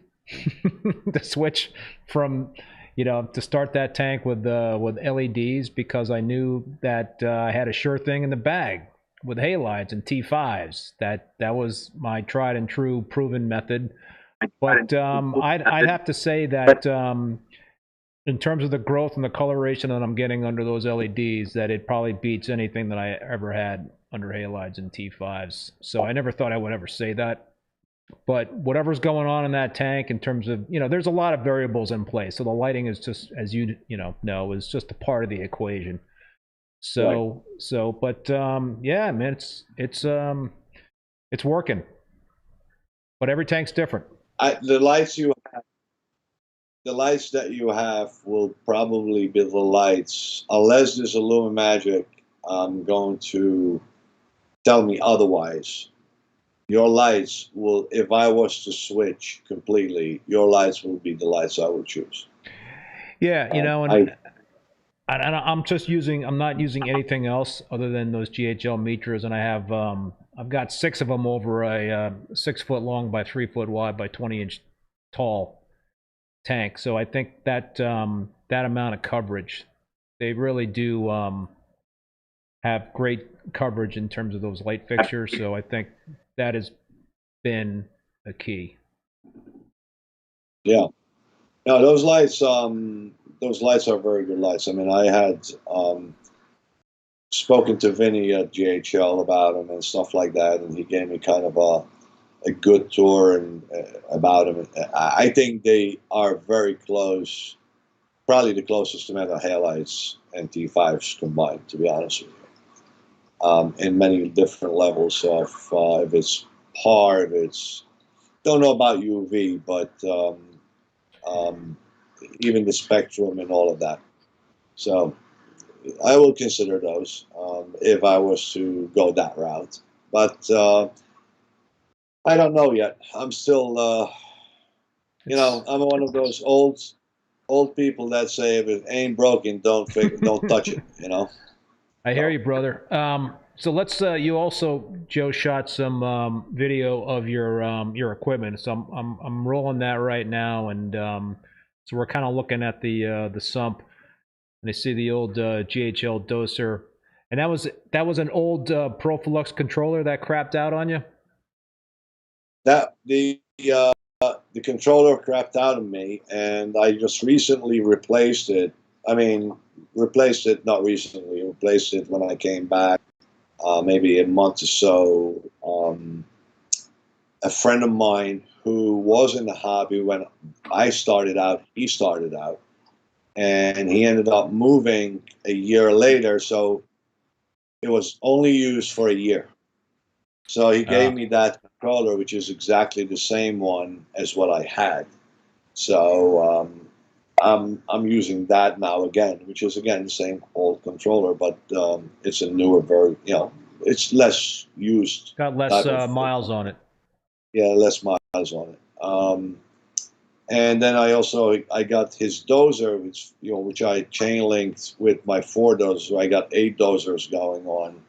to switch from, to start that tank with LEDs, because I knew that I had a sure thing in the bag with halides and T5s. That was my tried and true proven method. But I'd have to say that in terms of the growth and the coloration that I'm getting under those LEDs, that it probably beats anything that I ever had under halides and T5s. So I never thought I would ever say that. But whatever's going on in that tank in terms of, there's a lot of variables in play. So the lighting is just, as you know, is just a part of the equation. So, right. But yeah, man, it's working. But every tank's different. The lights that you have will probably be the lights, unless there's a Lumimagic going to tell me otherwise. Your lights will, if I was to switch completely, your lights will be the lights I would choose. Yeah, and I'm just I'm not using anything else other than those GHL Mitras, and I have, I've got 6 of them over a 6 foot long by 3 foot wide by 20-inch tall tank. So I think that that amount of coverage, they really do have great coverage in terms of those light fixtures. So I think that has been a key. Yeah. No, those lights are very good lights. I mean, I had spoken to Vinny at GHL about them and stuff like that, and he gave me kind of a good tour and about them. I think they are very close, probably the closest to metal halides and T5s combined, to be honest with you. In many different levels of, if it's PAR, if it's, don't know about UV, but even the spectrum and all of that. So I will consider those if I was to go that route. But I don't know yet. I'm still, I'm one of those old people that say if it ain't broken, don't touch it. I hear you, brother. So let's. You also, Joe, shot some video of your equipment. So I'm rolling that right now, and so we're kind of looking at the sump, and I see the old GHL doser, and that was an old Profilux controller that crapped out on you. That the controller crapped out on me, and I just recently replaced it. I mean, replaced it not recently. Replaced it when I came back, maybe a month or so. A friend of mine who was in the hobby when I started out, he started out, and he ended up moving a year later. So it was only used for a year. So he gave me that controller, which is exactly the same one as what I had. So I'm using that now again, which is again the same old controller, but it's a newer version. It's less used. Got less miles on it. Yeah, less miles on it. And then I got his dozer, which I chain linked with my 4 dozers. So I got 8 dozers going on,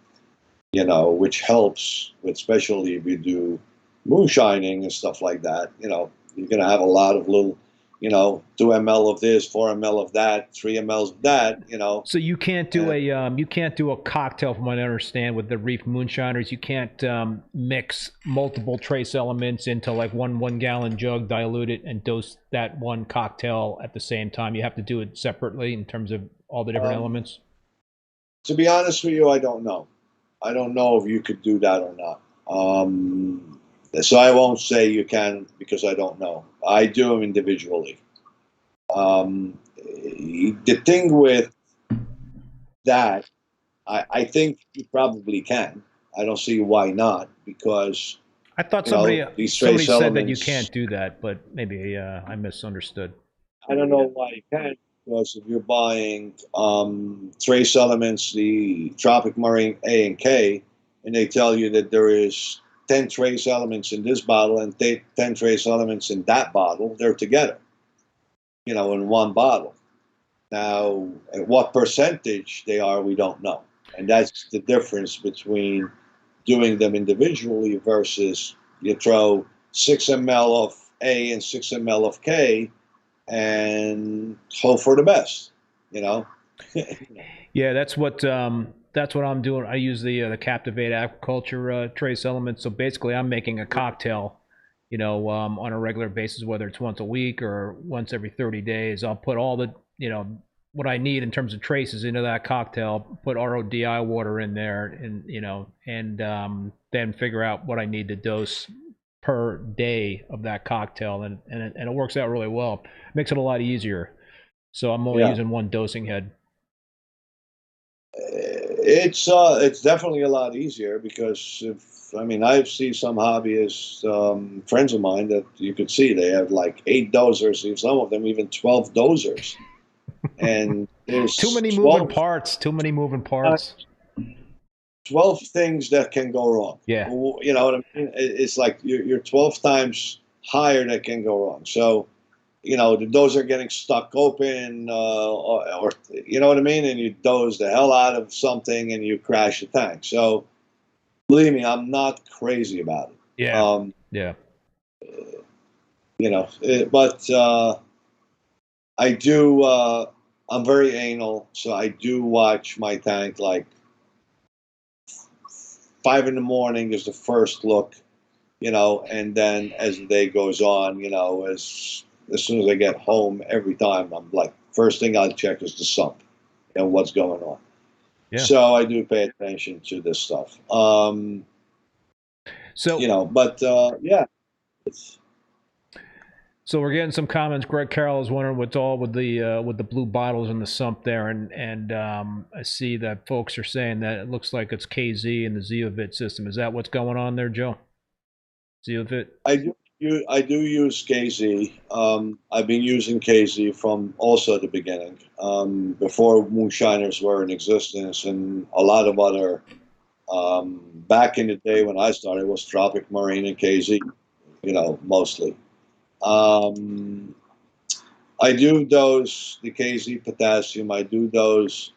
which helps with, especially if you do moonshining and stuff like that. You're gonna have a lot of little, 2 ml of this, 4 ml of that, 3 ml of that. So you can't do a cocktail, from what I understand, with the Reef moonshiners. You can't mix multiple trace elements into like one gallon jug, dilute it, and dose that one cocktail at the same time. You have to do it separately in terms of all the different elements. To be honest with you, I don't know. I don't know if you could do that or not. So I won't say you can, because I don't know. I do them individually. The thing with that, I think you probably can. I don't see why not, because I thought somebody said that you can't do that, but maybe I misunderstood. I don't know why you can't, because if you're buying trace elements, the Tropic Marine A and K, and they tell you that there is 10 trace elements in this bottle and 10 trace elements in that bottle, they're together, in one bottle. Now, at what percentage they are, we don't know. And that's the difference between doing them individually versus you throw 6 ml of A and 6 ml of K and hope for the best, you know? Yeah, that's what I'm doing. I use the Captivate Aquaculture trace element. So basically, I'm making a cocktail, on a regular basis, whether it's once a week or once every 30 days. I'll put all the, what I need in terms of traces into that cocktail. Put RODI water in there, and then figure out what I need to dose per day of that cocktail, and it works out really well. Makes it a lot easier. So I'm only using one dosing head. It's definitely a lot easier because I've seen some hobbyist friends of mine that you could see they have like 8 dosers, some of them even 12 dosers, and there's too many moving parts. 12 things that can go wrong. Yeah, you know what I mean. It's like you're 12 times higher that can go wrong. So the dozer getting stuck open, or you know what I mean, and you doze the hell out of something and you crash the tank. So believe me, I'm not crazy about it. Yeah. But I do. I'm very anal, so I do watch my tank. Like 5 in the morning is the first look, and then as the day goes on, as soon as I get home, every time I'm like, first thing I'll check is the sump and what's going on. Yeah. So I do pay attention to this stuff. Yeah. So we're getting some comments. Greg Carroll is wondering what's all with the blue bottles in the sump there, and I see that folks are saying that it looks like it's KZ and the Zeovit system. Is that what's going on there, Joe? Zeovit? I do use KZ. I've been using KZ from also the beginning, before Moonshiners were in existence, and a lot of other. Back in the day when I started, it was Tropic Marine and KZ, mostly. I do dose the KZ potassium. I do dose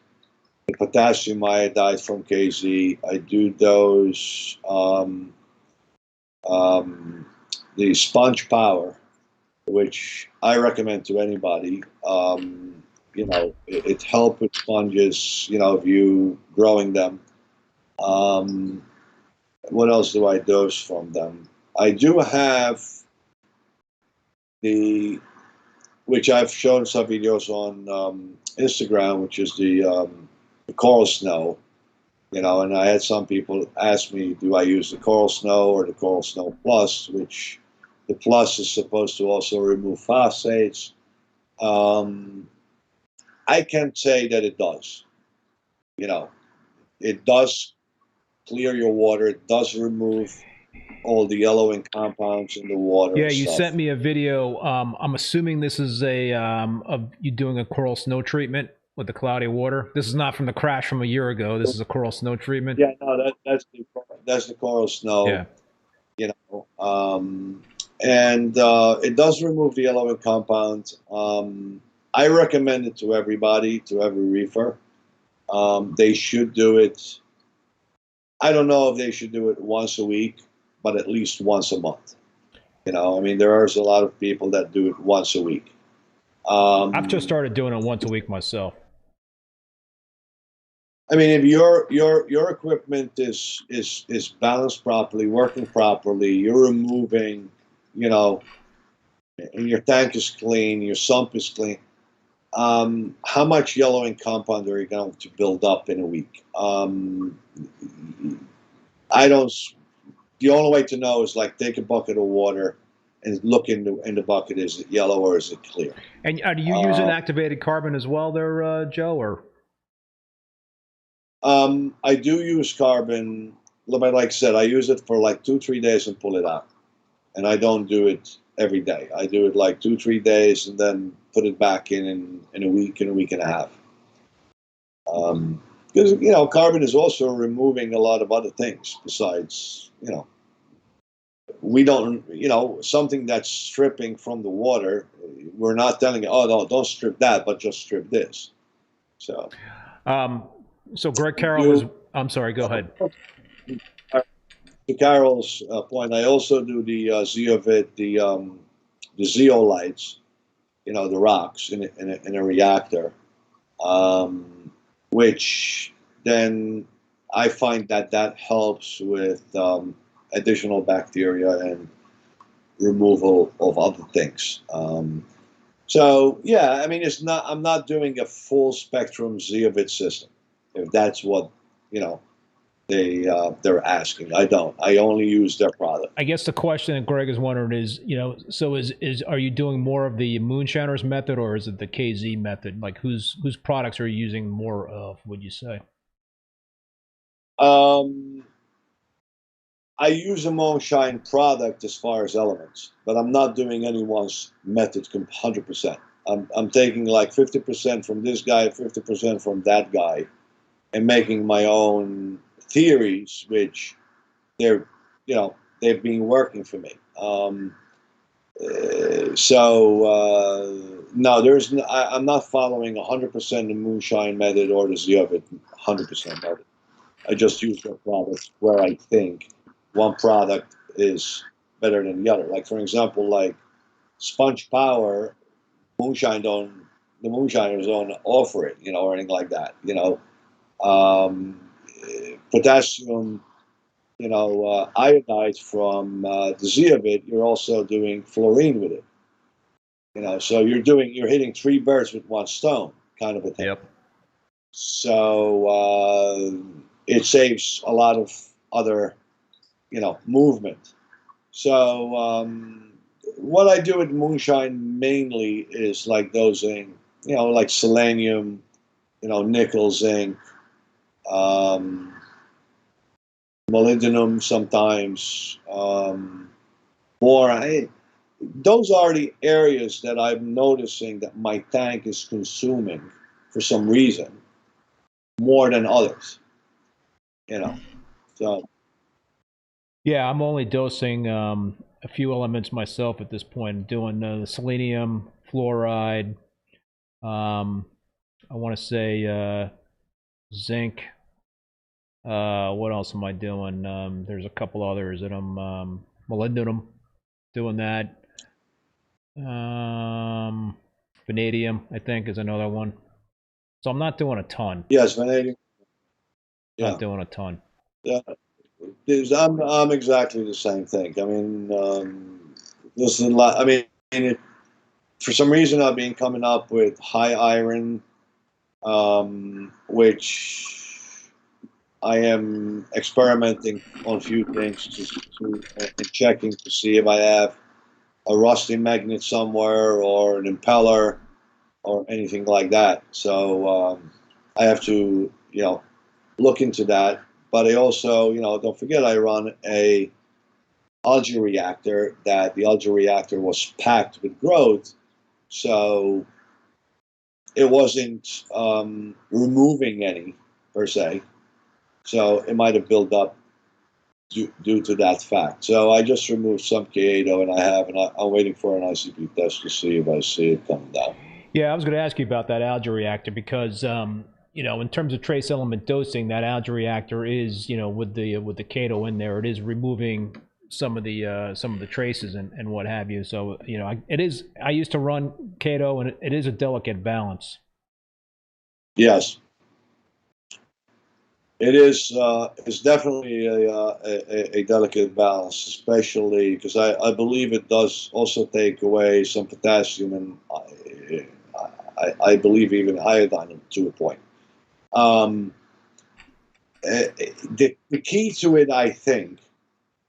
the potassium iodide from KZ. I do dose the sponge power, which I recommend to anybody. It helps with sponges, if you growing them. What else do I dose from them? I do have which I've shown some videos on Instagram, which is the coral snow, and I had some people ask me, do I use the coral snow or the coral snow plus, which the plus is supposed to also remove phosphates. I can say that it does. It does clear your water. It does remove all the yellowing compounds in the water. Yeah, you sent me a video. I'm assuming this is of you doing a coral snow treatment with the cloudy water. This is not from the crash from a year ago. This is a coral snow treatment. Yeah, no, that's the coral snow. Yeah. And it does remove the yellowing compound. I recommend it to everybody, to every reefer. They should do it. I don't know if they should do it once a week, but at least once a month. There are a lot of people that do it once a week. I've just started doing it once a week myself. If your equipment is balanced properly, working properly, you're removing, and your tank is clean, your sump is clean. How much yellowing compound are you going to build up in a week? The only way to know is like take a bucket of water and look in the bucket. Is it yellow or is it clear? And are you using activated carbon as well there, Joe? Or I do use carbon. Like I said, I use it for like 2-3 days and pull it out. And I don't do it every day. I do it like 2-3 days and then put it back in a week and a half. Because carbon is also removing a lot of other things besides we don't something that's stripping from the water. We're not telling you, oh no, don't strip that, but just strip this. So So Greg Carroll was. I'm sorry. Go ahead. To Carol's point, I also do the zeovit, the zeolites, you know, the rocks in a reactor, which then I find that helps with additional bacteria and removal of other things. So yeah, I mean, it's not. I'm not doing a full spectrum zeovit system, if that's what you know they're asking. I don't. I only use their product. I guess the question that Greg is wondering is, you know, so are you doing more of the moonshiners method or is it the KZ method? Like whose products are you using more of, would you say? I use a moonshine product as far as elements, but I'm not doing anyone's method 100%. I'm taking like 50% from this guy, 50% from that guy, and making my own theories, which they're, you know, they've been working for me. No, I'm not following 100% the moonshine method or the zeovit 100% method. I just use their products where I think one product is better than the other. Like for example, like Sponge Power, the moonshiners don't offer it, you know, or anything like that. You know, potassium, you know, iodide from the zeovit. You're also doing fluorine with it. You know, so you're hitting three birds with one stone, kind of a thing. Yep. So it saves a lot of other, you know, movement. So what I do with moonshine mainly is like dosing, you know, like selenium, you know, nickel, zinc, molybdenum sometimes, boron. Those are the areas that I'm noticing that my tank is consuming for some reason more than others, you know. So Yeah, I'm only dosing a few elements myself at this point. Doing the selenium, fluoride. I want to say zinc. What else am I doing? There's a couple others that I'm molybdenum. Doing that. Vanadium, I think, is another one. So I'm not doing a ton. yes, vanadium. Not Yeah, doing a ton. yeah. I'm exactly the same thing. I mean, this is a lot. I mean, for some reason, I've been coming up with high iron, which I am experimenting on a few things and checking to see if I have a rusty magnet somewhere or an impeller or anything like that. So I have to, you know, look into that. But I also, you know, don't forget I run a algae reactor. That the algae reactor was packed with growth, so it wasn't removing any per se. So it might have built up due to that fact. So I just removed some K8O and I'm waiting for an ICP test to see if I see it coming down. Yeah, I was going to ask you about that algae reactor because, you know, in terms of trace element dosing, that algae reactor is, you know, with the Kato in there, it is removing some of the traces and what have you. So, you know, I used to run Kato, and it is a delicate balance. Yes. It is. It's definitely a delicate balance, especially because I believe it does also take away some potassium and I believe even iodine to a point. The key to it, I think,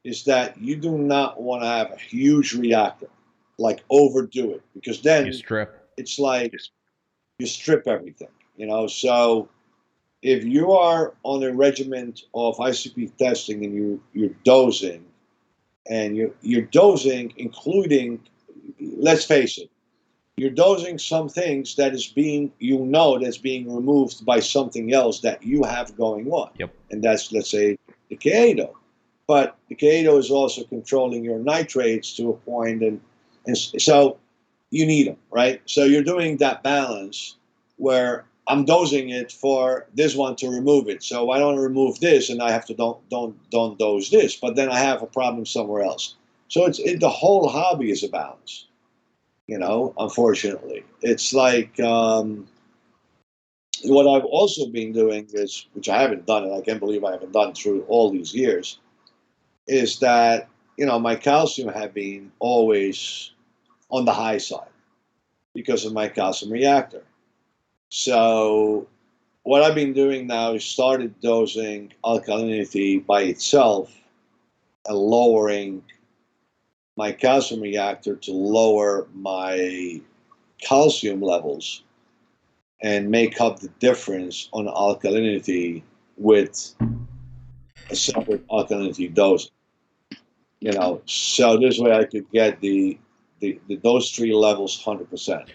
is that you do not want to have a huge reactor, like overdo it, because then You strip. it's like you strip everything, you know. So if you are on a regiment of ICP testing and you're dosing, and you're dosing, including, let's face it, you're dosing some things that is being, you know, that's being removed by something else that you have going on. Yep. And that's, let's say, the K8O. But the K8O is also controlling your nitrates to a point, and so you need them, right? So you're doing that balance where I'm dosing it for this one to remove it. So I don't remove this, and I have to don't dose this. But then I have a problem somewhere else. So the whole hobby is a balance. You know, unfortunately, it's like what I've also been doing is, which I haven't done, and I can't believe I haven't done through all these years, is that, you know, my calcium have been always on the high side because of my calcium reactor. So what I've been doing now is started dosing alkalinity by itself and lowering my calcium reactor to lower my calcium levels and make up the difference on alkalinity with a separate alkalinity dose. You know, so this way I could get those three levels 100%.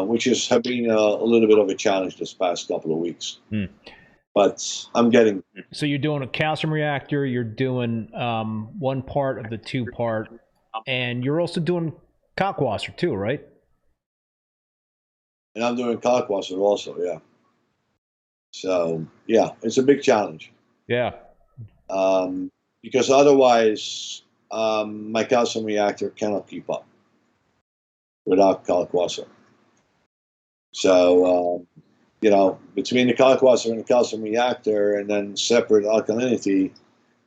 Which have been a little bit of a challenge this past couple of weeks. But I'm getting. So you're doing a calcium reactor, you're doing one part of the two-part, and you're also doing kalkwasser too, right? And I'm doing kalkwasser also, yeah. So, yeah, it's a big challenge. Yeah. Because otherwise, my calcium reactor cannot keep up without kalkwasser. So, you know, between the kalkwasser and the calcium reactor and then separate alkalinity,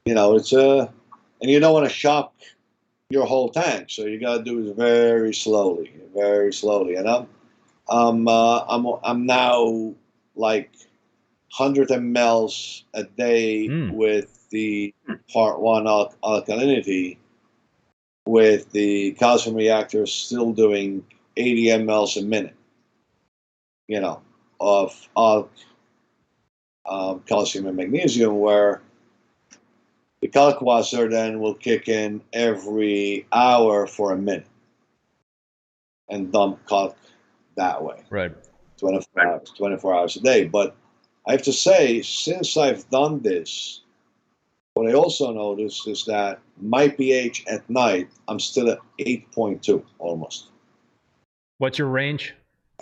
you know, it's and you don't want to shock your whole tank, so you got to do it very slowly. And I'm now like 100 mLs a day with the part 1 alkalinity, with the calcium reactor still doing 80 mLs a minute, you know, of calcium and magnesium, where the kalkwasser then will kick in every hour for a minute and dump kalk that way. Right. 24 hours a day. But I have to say, since I've done this, what I also noticed is that my pH at night, I'm still at 8.2 almost. What's your range?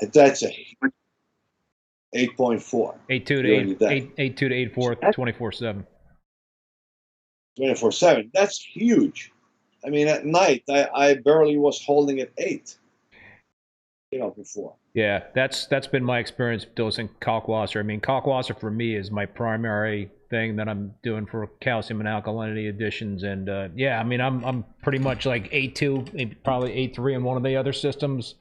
That's 8.4. 8.2 to 8.2 to 8.4, 24/7. 24/7. That's huge. I mean, at night, I barely was holding at 8. You know, before. Yeah, that's been my experience dosing kalkwasser. I mean, kalkwasser for me is my primary thing that I'm doing for calcium and alkalinity additions. And yeah, I mean, I'm pretty much like 8.2, maybe probably 8.3 in one of the other systems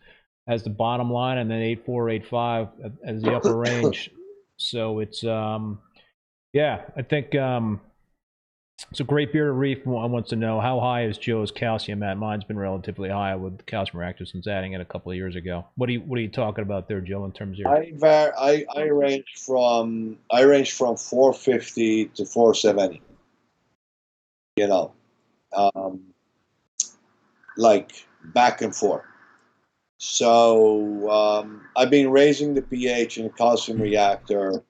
as the bottom line, and then 8.4, 8.5 as the upper range. So it's yeah, I think it's a great beer to reef. Wants to know, how high is Joe's calcium at? Mine's been relatively high with the calcium reactor since adding it a couple of years ago. What are you talking about there, Joe, in terms of your... I range from 450 to 470. You know, like back and forth. So I've been raising the pH in the calcium reactor.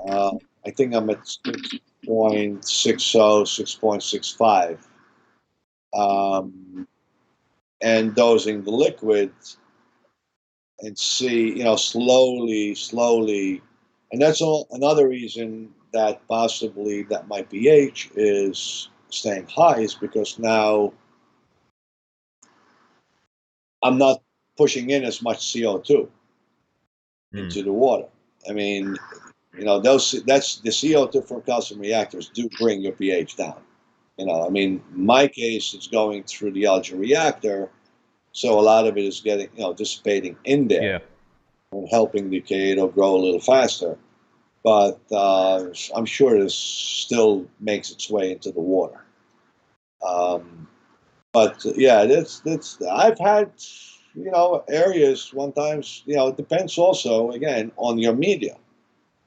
I think I'm at 6.60, 6.65, and dosing the liquid, and see, you know, slowly, and that's all another reason that possibly that my pH is staying high, is because now I'm not pushing in as much CO2 into the water. I mean, you know, that's the CO2 from calcium reactors do bring your pH down. You know, I mean, in my case, it's going through the algae reactor, so a lot of it is getting, you know, dissipating in there and helping the K8 grow a little faster. But I'm sure this still makes its way into the water. But yeah, that's I've had, you know, areas one times, you know, it depends also again on your media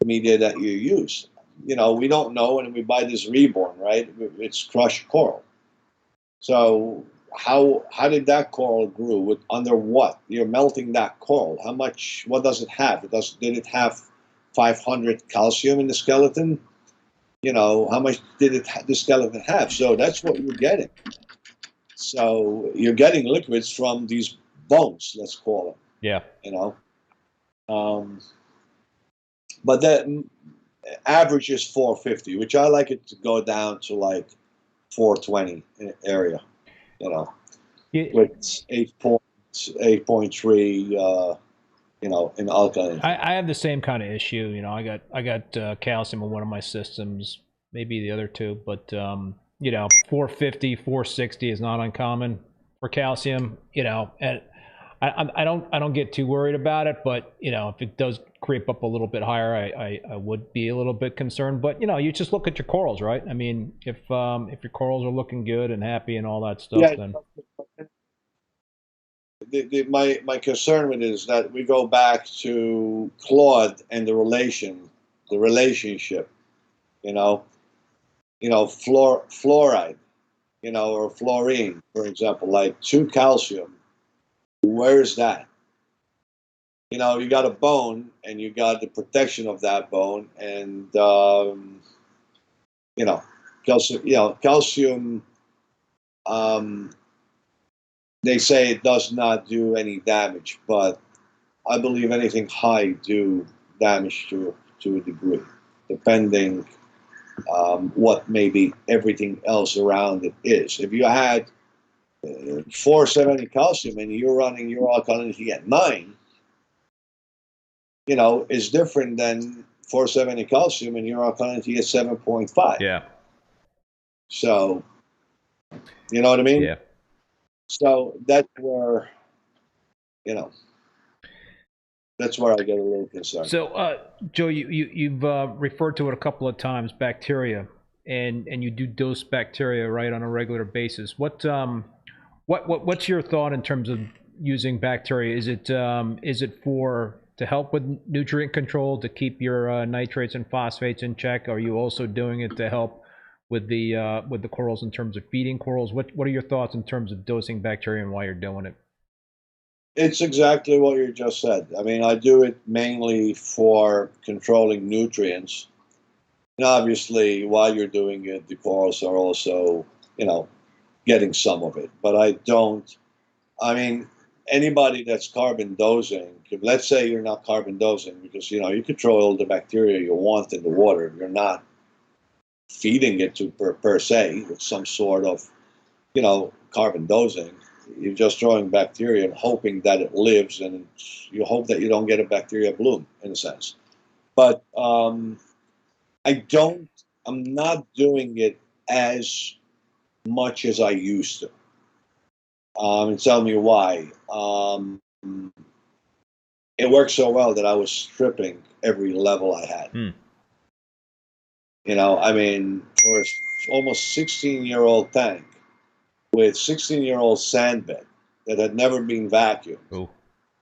that you use. You know, we don't know when we buy this reborn, right? It's crushed coral. So how did that coral grow? Under what? You're melting that coral. How much? What does it have? Did it have 500 calcium in the skeleton? You know, how much did the skeleton have? So that's what you're getting. So you're getting liquids from these bones, let's call them. Yeah. You know. but that average is 450, which I like it to go down to like 420 area, you know, with 8.3, you know, in alkalinity. I have the same kind of issue. You know, I got calcium in one of my systems, maybe the other two, but you know, 450, 460 is not uncommon for calcium. You know, and I don't get too worried about it, but you know, if it does creep up a little bit higher, I would be a little bit concerned. But you know, you just look at your corals, right? I mean, if your corals are looking good and happy and all that stuff, Yeah, then my concern with it is that we go back to Claude and the relationship, you know, fluoride, you know, or fluorine, for example, like 2 calcium. Where's that? You know, you got a bone and you got the protection of that bone, and you know, calcium. You know, calcium. They say it does not do any damage, but I believe anything high do damage to a degree, depending what maybe everything else around it is. If you had 470 calcium and you're running your alkalinity at 9, you know, is different than 470 calcium and your alkalinity at 7.5. yeah. So, you know what I mean? Yeah. So that's where, you know, that's where I get a little concerned. So, Joe, you've referred to it a couple of times, bacteria, and you do dose bacteria right on a regular basis. What's your thought in terms of using bacteria? Is it for to help with nutrient control, to keep your nitrates and phosphates in check? Are you also doing it to help with the corals in terms of feeding corals? What are your thoughts in terms of dosing bacteria and why you're doing it? It's exactly what you just said. I mean, I do it mainly for controlling nutrients. And obviously, while you're doing it, the corals are also, you know, getting some of it. But I don't, I mean, anybody that's carbon dosing, let's say you're not carbon dosing because, you know, you control all the bacteria you want in the water. You're not feeding it to per se with some sort of, you know, carbon dosing. You're just throwing bacteria and hoping that it lives, and you hope that you don't get a bacteria bloom, in a sense. But I'm not doing it as much as I used to. And tell me why. It worked so well that I was stripping every level I had. You know, I mean, for almost 16-year-old tank with 16-year-old sand bed that had never been vacuumed. Oh,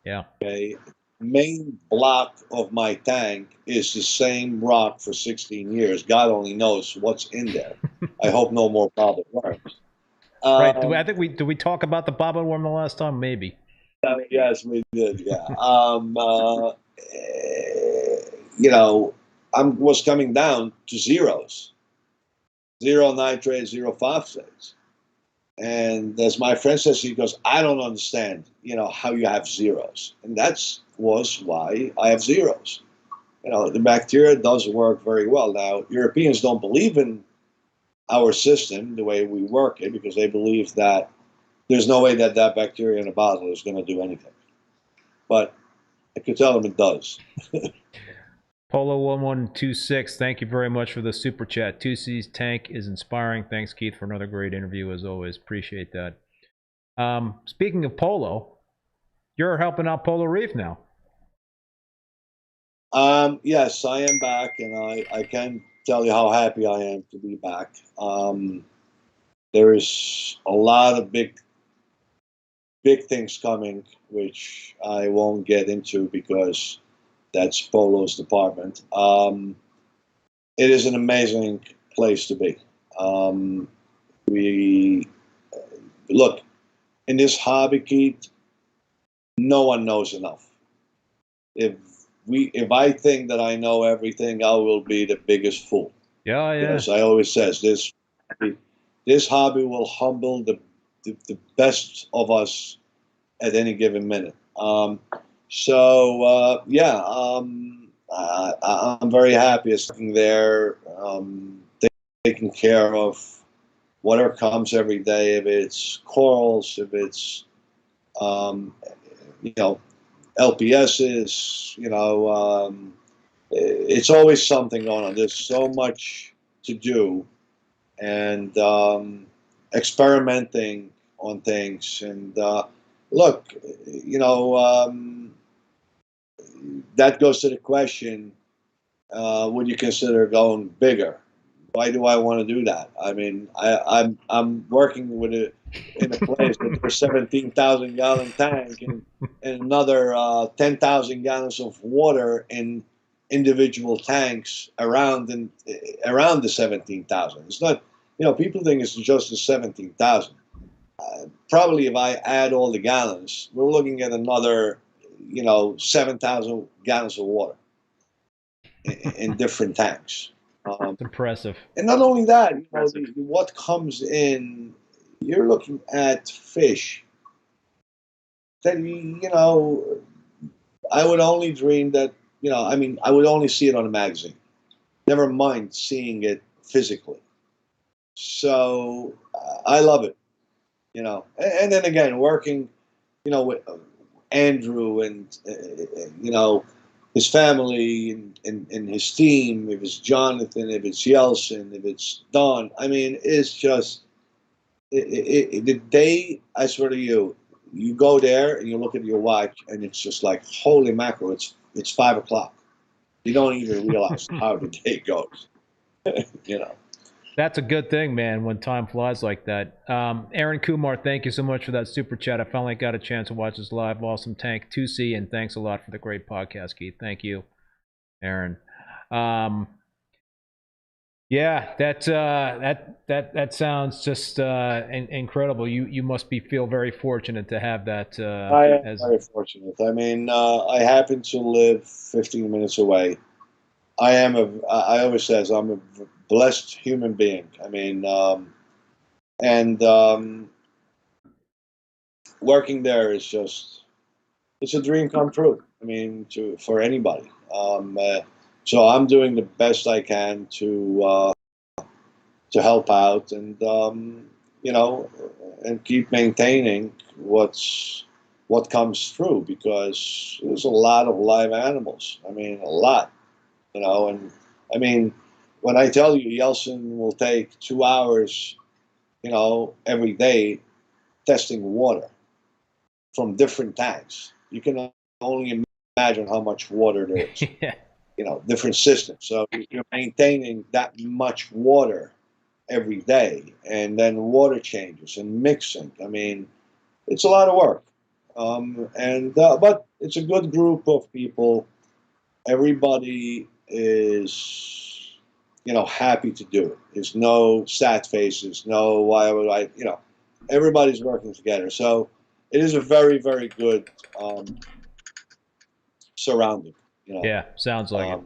yeah. Okay, main block of my tank is the same rock for 16 years. God only knows what's in there. I hope no more bobbit worms. Right. Did we talk about the bobbit worm the last time? Maybe. Yes, we did. Yeah. You know, I was coming down to zeros, 0 nitrates, 0 phosphates. And as my friend says, he goes, I don't understand, you know, how you have zeros. And was why I have zeros. You know, the bacteria does work very well. Now, Europeans don't believe in our system the way we work it because they believe that there's no way that bacteria in a bottle is going to do anything. But I could tell them it does. Polo1126, thank you very much for the super chat. Tusi's tank is inspiring. Thanks, Keith, for another great interview as always. Appreciate that. Speaking of Polo, you're helping out Polo Reef now. Yes, I am back, and I can tell you how happy I am to be back. There is a lot of big things coming, which I won't get into because that's Polo's department. It is an amazing place to be. We look in this hobby, Keith. No one knows enough. If I think that I know everything, I will be the biggest fool. Yeah, yeah. Because I always says this hobby will humble the best of us at any given minute. I'm very happy as working there, taking care of whatever comes every day. If it's corals, if it's you know, LPSs, it's always something going on. There's so much to do, and experimenting on things. And look, that goes to the question: would you consider going bigger? Why do I want to do that? I mean, I'm working in a place that there's 17,000 gallon tank and another 10,000 gallons of water in individual tanks around the 17,000. It's not, people think it's just the 17,000. Probably if I add all the gallons, we're looking at another 7,000 gallons of water in different tanks. It's impressive. And not only that, what comes in, you're looking at fish that, I would only dream that, I would only see it on a magazine. Never mind seeing it physically. So I love it, And then again, working, with Andrew and, his family and his team, if it's Jonathan, if it's Yeltsin, if it's Don, I mean, it's just, the day, I swear to you, you go there and you look at your watch and it's just like, holy mackerel, it's 5 o'clock. You don't even realize how the day goes, That's a good thing, man, when time flies like that. Aaron Kumar, thank you so much for that super chat. I finally got a chance to watch this live. Awesome tank. Tusi, and thanks a lot for the great podcast, Keith. Thank you, Aaron. Yeah, that sounds just incredible. You must feel very fortunate to have that. I am very fortunate. I mean, I happen to live 15 minutes away. I always says I'm a blessed human being. I mean, working there is it's a dream come true. I mean, for anybody. So I'm doing the best I can to help out and and keep maintaining what comes through, because there's a lot of live animals. I mean, a lot. And I mean, when I tell you Yeltsin will take 2 hours, every day testing water from different tanks, you can only imagine how much water there is. Yeah. Different systems. So you're maintaining that much water every day, and then water changes and mixing. I mean, it's a lot of work. But it's a good group of people. Everybody is, happy to do it. There's no sad faces, no why would I, everybody's working together. So it is a very, very good surrounding. Yeah, sounds like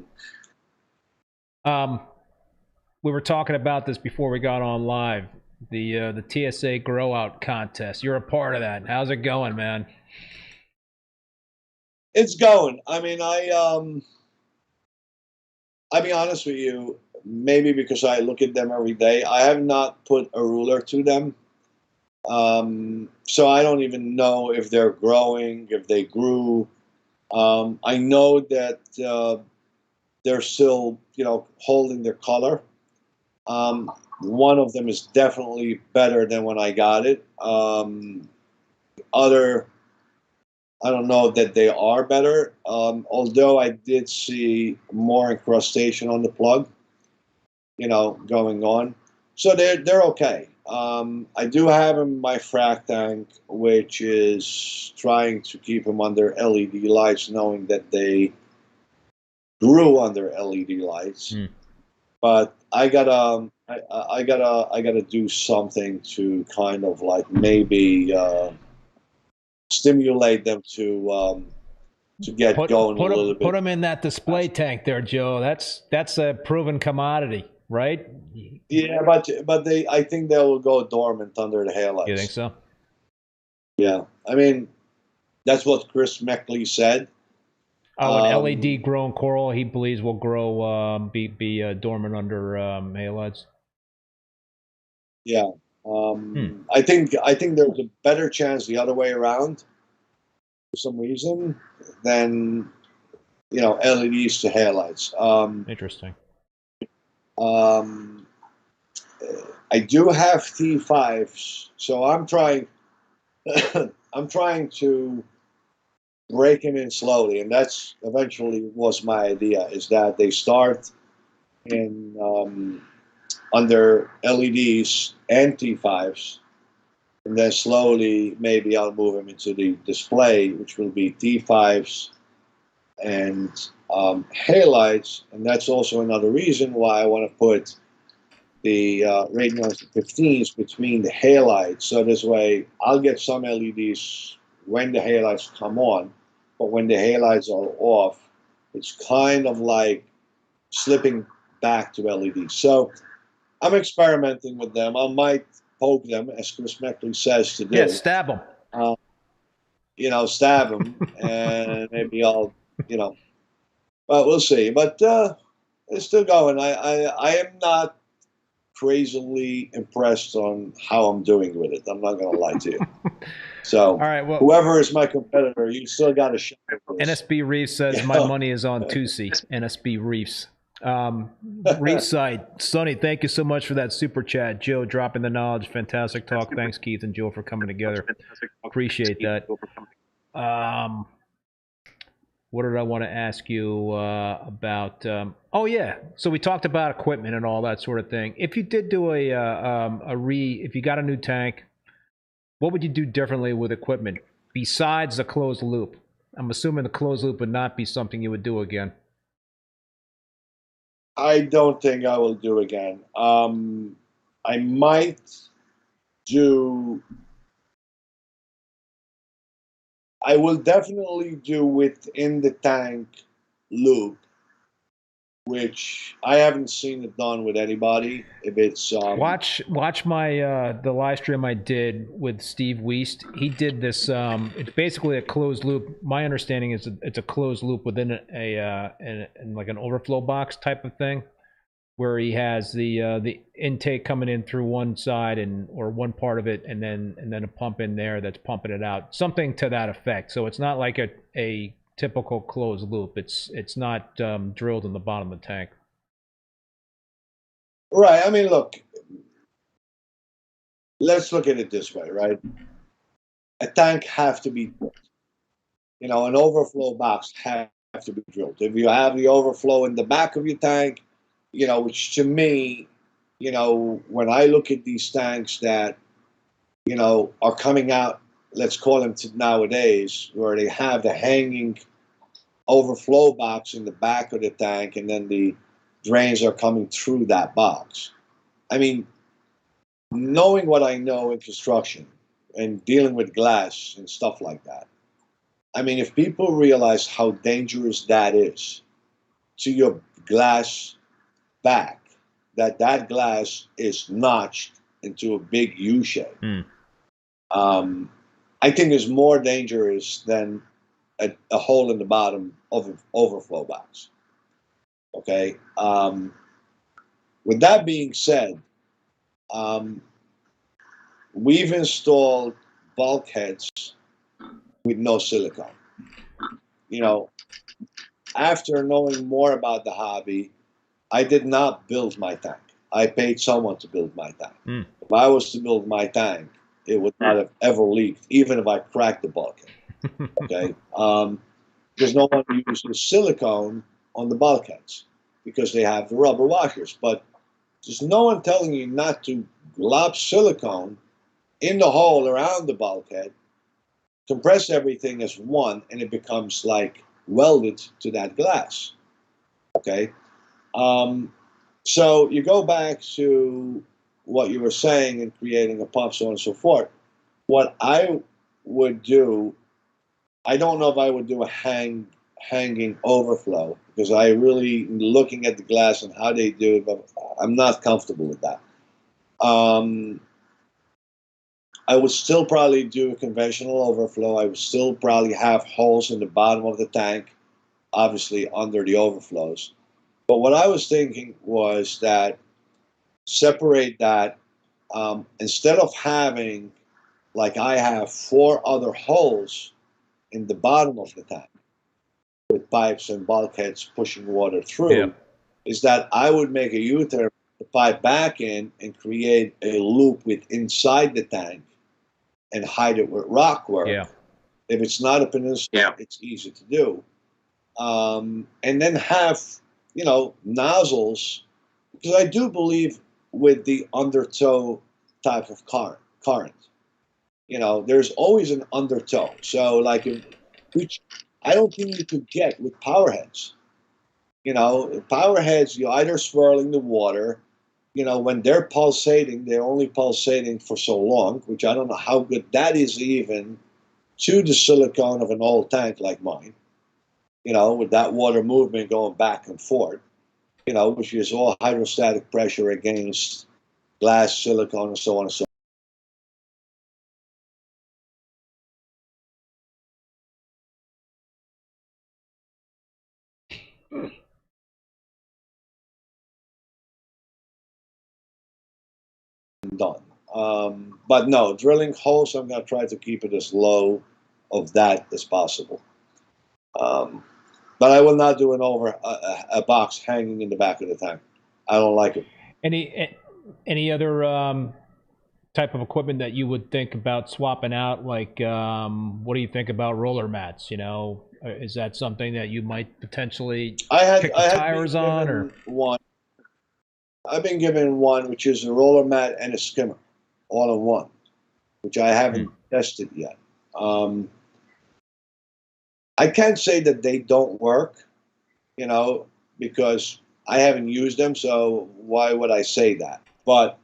it. We were talking about this before we got on live. The TSA Grow Out contest. You're a part of that. How's it going, man? It's going. I mean, I'll be honest with you, maybe because I look at them every day, I have not put a ruler to them. So I don't even know if they're growing, if they grew. I know that they're still, holding their color. One of them is definitely better than when I got it. I don't know that they are better, although I did see more incrustation on the plug, going on. So they're okay. I do have them in my frac tank, which is trying to keep them under LED lights, knowing that they grew under LED lights. But I gotta do something to kind of like maybe stimulate them to get going a little bit. Put them in that display tank there, Joe. That's a proven commodity, right? Yeah, but I think they will go dormant under the hairlights. You think so? Yeah, I mean, that's what Chris Meckley said. Oh, an LED grown coral he believes will grow, be dormant under halides. Yeah. I think there's a better chance the other way around for some reason than LEDs to halides. Interesting. I do have T5s, so I'm trying. I'm trying to break them in slowly, and that's eventually was my idea. Is that they start in under LEDs and T5s, and then slowly maybe I'll move them into the display, which will be T5s and halides, and that's also another reason why I want to put the Radions 15s between the halides, so this way I'll get some LEDs when the halides come on, but when the halides are off, it's kind of like slipping back to LEDs. So I'm experimenting with them. I might poke them, as Chris Meckley says to do. Yeah, stab them. Stab them, and maybe I'll, but we'll see. But it's still going. I am not crazily impressed on how I'm doing with it. I'm not going to lie to you. So, all right, well, whoever is my competitor, you still got to shine first. NSB Reefs says my money is on Tusi. NSB Reefs. Reefside, Sonny, thank you so much for that super chat. Joe dropping the knowledge. Fantastic talk. Thanks, Keith and Joe, for coming together. Appreciate that. What did I want to ask you about? Oh yeah, so we talked about equipment and all that sort of thing. If you did do if you got a new tank, what would you do differently with equipment besides the closed loop? I'm assuming the closed loop would not be something you would do again. I don't think I will do again. I might do. I will definitely do within the tank loop, which I haven't seen it done with anybody. If it's watch my the live stream I did with Steve Wiest. He did this. It's basically a closed loop. My understanding is it's a closed loop within in like an overflow box type of thing, where he has the intake coming in through one side or one part of it, and then a pump in there that's pumping it out, something to that effect. So it's not like a typical closed loop. It's not drilled in the bottom of the tank. Right. I mean, look. Let's look at it this way, right? A tank have to be drilled. An overflow box have to be drilled. If you have the overflow in the back of your tank, which to me, when I look at these tanks that, are coming out, let's call them nowadays, where they have the hanging overflow box in the back of the tank, and then the drains are coming through that box. I mean, knowing what I know in construction and dealing with glass and stuff like that, I mean, if people realize how dangerous that is to your glass back, that glass is notched into a big U shape. I think is more dangerous than a hole in the bottom of an overflow box. Okay. With that being said, we've installed bulkheads with no silicone. After knowing more about the hobby, I did not build my tank. I paid someone to build my tank. If I was to build my tank, it would not have ever leaked, even if I cracked the bulkhead. Okay? Because no one uses silicone on the bulkheads because they have the rubber washers. But there's no one telling you not to glob silicone in the hole around the bulkhead, compress everything as one, and it becomes like welded to that glass. Okay? So you go back to what you were saying in creating a pump, so on and so forth. What I would do, I don't know if I would do a hanging overflow, because I really, looking at the glass and how they do it, but I'm not comfortable with that. I would still probably do a conventional overflow. I would still probably have holes in the bottom of the tank obviously under the overflows. But what I was thinking was that separate that, instead of having, like I have, 4 other holes in the bottom of the tank with pipes and bulkheads pushing water through, Yeah. is that I would make a U-turn, the pipe back in, and create a loop with inside the tank and hide it with rock work. Yeah. If it's not a peninsula, it's easy to do. And then have, nozzles, because I do believe with the undertow type of current, there's always an undertow. So, like, which I don't think you could get with power heads. Power heads, you're either swirling the water, when they're pulsating, they're only pulsating for so long, which I don't know how good that is even to the silicone of an old tank like mine, with that water movement going back and forth, which is all hydrostatic pressure against glass, silicone, and so on and so on. Done. But no, drilling holes, I'm going to try to keep it as low of that as possible. But I will not do a box hanging in the back of the tank. I don't like it. Any other type of equipment that you would think about swapping out? Like, what do you think about roller mats? Is that something that you might potentially kick the tires on? Or one. I've been given one, which is a roller mat and a skimmer, all in one, which I haven't tested yet. I can't say that they don't work, because I haven't used them, so why would I say that? But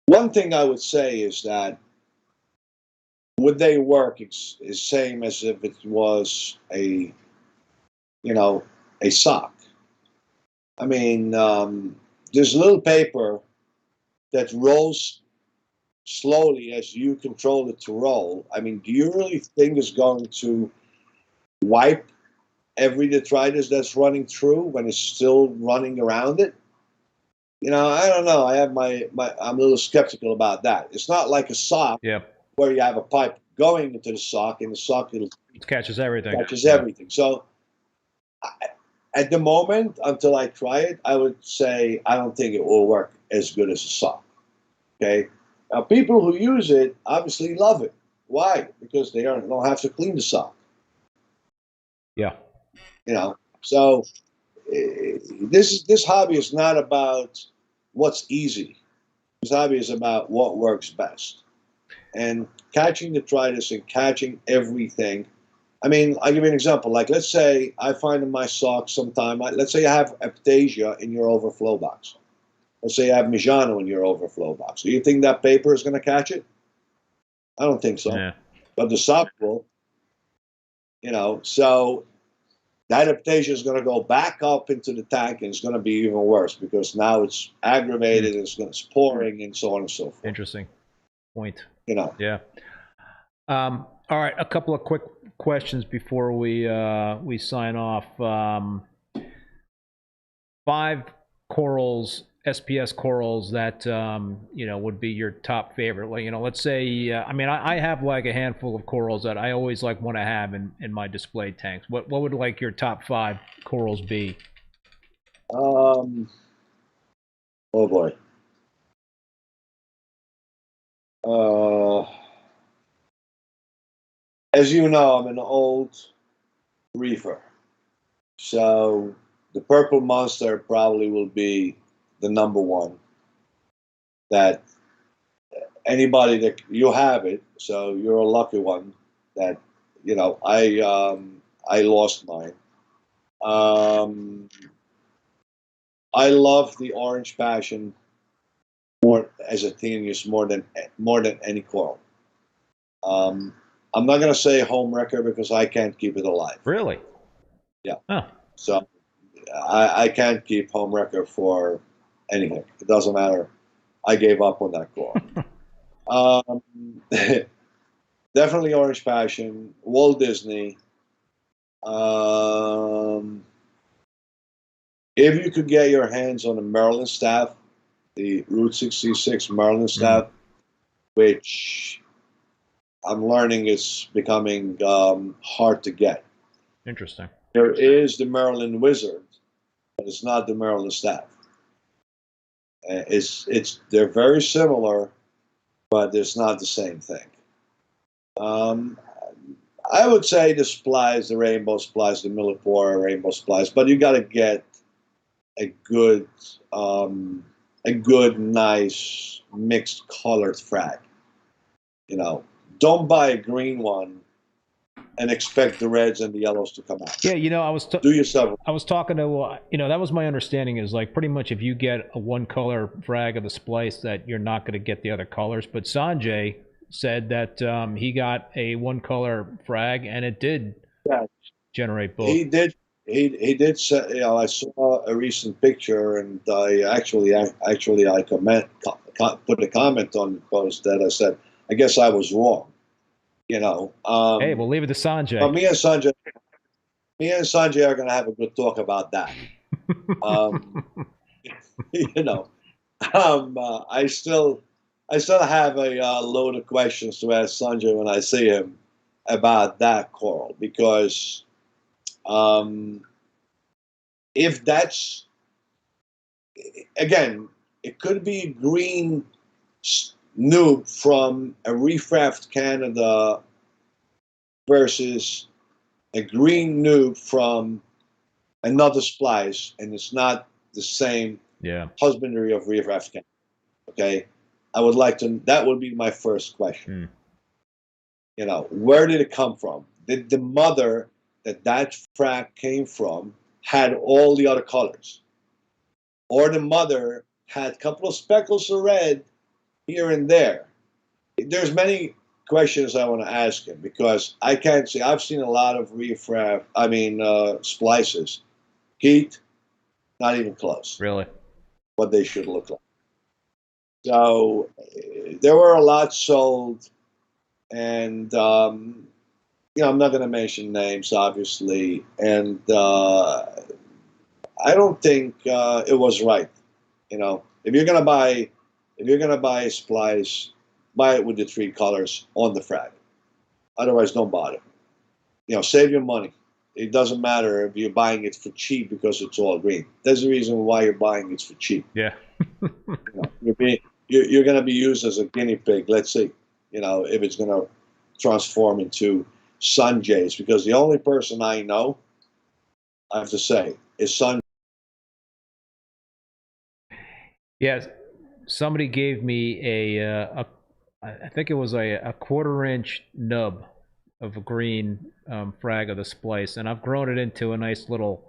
one thing I would say is that would they work is same as if it was a sock. I mean, there's little paper that rolls slowly as you control it to roll. I mean, do you really think it's going to wipe every detritus that's running through when it's still running around it? I don't know. I have I'm a little skeptical about that. It's not like a sock where you have a pipe going into the sock and the sock it catches everything. Everything. So at the moment, until I try it, I would say I don't think it will work as good as a sock. Okay. Now, people who use it obviously love it. Why? Because they don't have to clean the sock. Yeah. So this hobby is not about what's easy. This hobby is about what works best. And catching detritus and catching everything. I mean, I'll give you an example. Like, let's say I find in my sock sometime, let's say you have Aptasia in your overflow box. Let's say you have Mijano in your overflow box. Do you think that paper is going to catch it? I don't think so. Yeah. But the sock will. So that Aptasia is going to go back up into the tank, and it's going to be even worse because now it's aggravated, it's pouring, and so on and so forth. Interesting point. Yeah. All right, a couple of quick questions before we sign off. 5 corals, SPS corals that would be your top favorite. Like, let's say I have like a handful of corals that I always want to have in my display tanks. What would like your top 5 corals be? Oh boy. As you know, I'm an old reefer, so the purple monster probably will be the number one. That anybody that you have it, so you're a lucky one. That I lost mine. I love the orange passion more as a Athenius more than any coral. I'm not going to say home wrecker because I can't keep it alive. Really? Yeah. Oh. So I can't keep home wrecker for anything. It doesn't matter. I gave up on that coral. Definitely orange passion. Walt Disney. If you could get your hands on a Maryland staff, the Route 66 Maryland staff, which I'm learning is becoming hard to get. Interesting. There is the Maryland Wizard, but it's not the Maryland staff. They're very similar, but it's not the same thing. I would say the splice, the rainbow splice, the Millipore rainbow splice, but you got to get a good, nice mixed colored frag. You know, don't buy a green one and expect the reds and the yellows to come out. Yeah, you know, do yourself. I was talking to, you know, that was my understanding is like pretty much if you get a one color frag of the splice that you're not going to get the other colors. But Sanjay said that he got a one color frag and it did generate both. He did. He did say, you know, I saw a recent picture and I put a comment on the post that I said, I guess I was wrong. You know. Hey, we'll leave it to Sanjay. But me and Sanjay are going to have a good talk about that. You know, I still have a load of questions to ask Sanjay when I see him about that coral, because if that's, again, it could be a green noob from a Reef Raft Canada versus a green noob from another splice, and it's not the same husbandry of Reef Raft Canada. Okay, I would like to. That would be my first question. You know, where did it come from? Did the mother that frag came from had all the other colors, or the mother had a couple of speckles of red here and there? There's many questions I want to ask him, because I can't see. I've seen a lot of Reef Raft, splices. Keith, not even close. Really? What they should look like. So there were a lot sold, and you know, I'm not going to mention names, obviously, and I don't think it was right. You know, if you're going to buy a splice, buy it with the 3 colors on the frag. Otherwise, don't bother. You know, save your money. It doesn't matter if you're buying it for cheap because it's all green. There's a reason why you're buying it for cheap. Yeah. You know, you're going to be used as a guinea pig. Let's see, you know, if it's going to transform into Sanjay's, because the only person I know, I have to say, is Sanjay. Yes, somebody gave me I think it was a 1/4-inch nub of a green frag of the splice, and I've grown it into a nice little,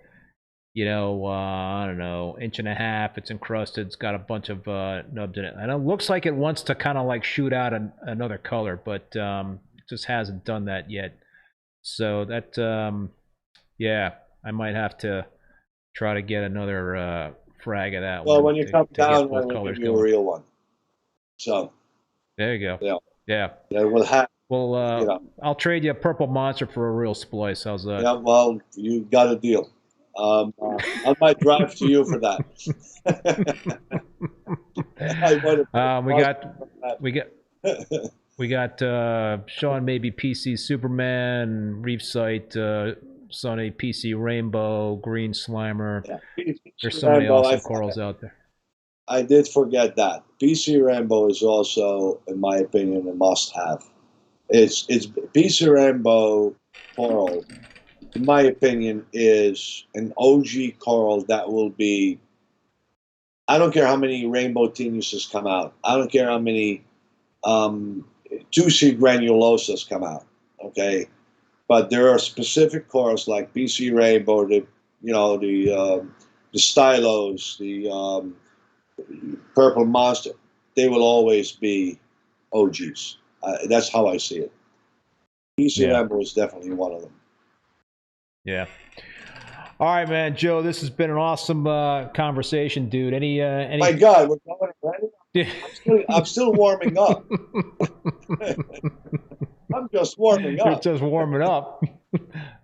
you know, I don't know, 1.5 inches. It's encrusted. It's got a bunch of nubs in it, and it looks like it wants to kind of like shoot out another color, but it just hasn't done that yet. So that, yeah, I might have to try to get another frag of that one. Well, when you come down, I will give you a real one. So there you go. Yeah. We'll have. Well, you know, I'll trade you a purple monster for a real splice. How's that? Yeah, well, you got a deal. I might drive to you for that. we got Sean, maybe PC Superman, Reef Site, Sunny, PC Rainbow, Green Slimer. Yeah. There's so many awesome corals out there. I did forget that. PC Rainbow is also, in my opinion, a must-have. It's PC Rainbow coral, in my opinion, is an OG coral that will be. I don't care how many rainbow tenuses come out. I don't care how many Tusi granulosas come out. Okay, but there are specific corals like PC Rainbow, the Stylos, the Purple Monster. They will always be OGs. That's how I see it. PC Rainbow is definitely one of them. Yeah. All right, man, Joe. This has been an awesome conversation, dude. Any? My God, we're going already. I'm still warming up. I'm just warming up. You're just warming up.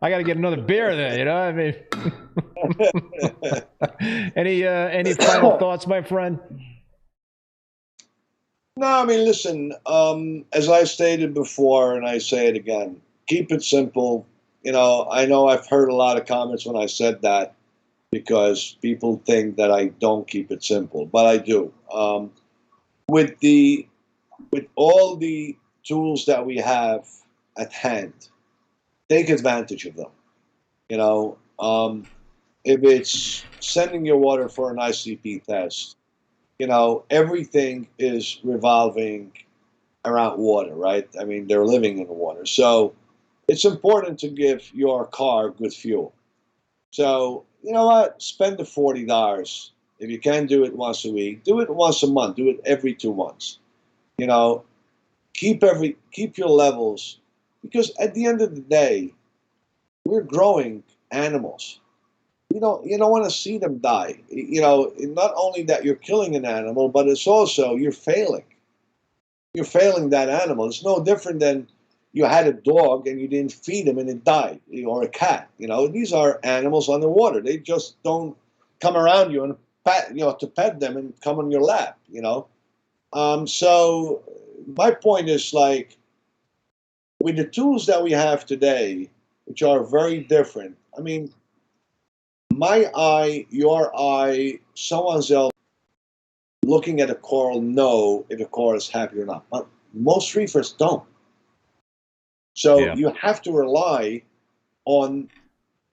I got to get another beer then, you know? I mean, any final thoughts, my friend? No, I mean, listen, as I stated before, and I say it again, keep it simple. I know I've heard a lot of comments when I said that because people think that I don't keep it simple, but I do. With all the tools that we have at hand, take advantage of them. If it's sending your water for an ICP test, everything is revolving around water, right? I mean, they're living in the water. So it's important to give your car good fuel. So, you know what? Spend the $40. If you can do it once a week, do it once a month, do it every 2 months. Keep your levels, because at the end of the day, we're growing animals. You don't want to see them die. Not only that you're killing an animal, but it's also you're failing. You're failing that animal. It's no different than you had a dog and you didn't feed him and it died, or a cat. These are animals on the water. They just don't come around you and to pet them and come on your lap. So my point is, like, with the tools that we have today, which are very different. I mean, my eye, your eye, someone else looking at a coral know if a coral is happy or not. But most reefers don't. So you have to rely on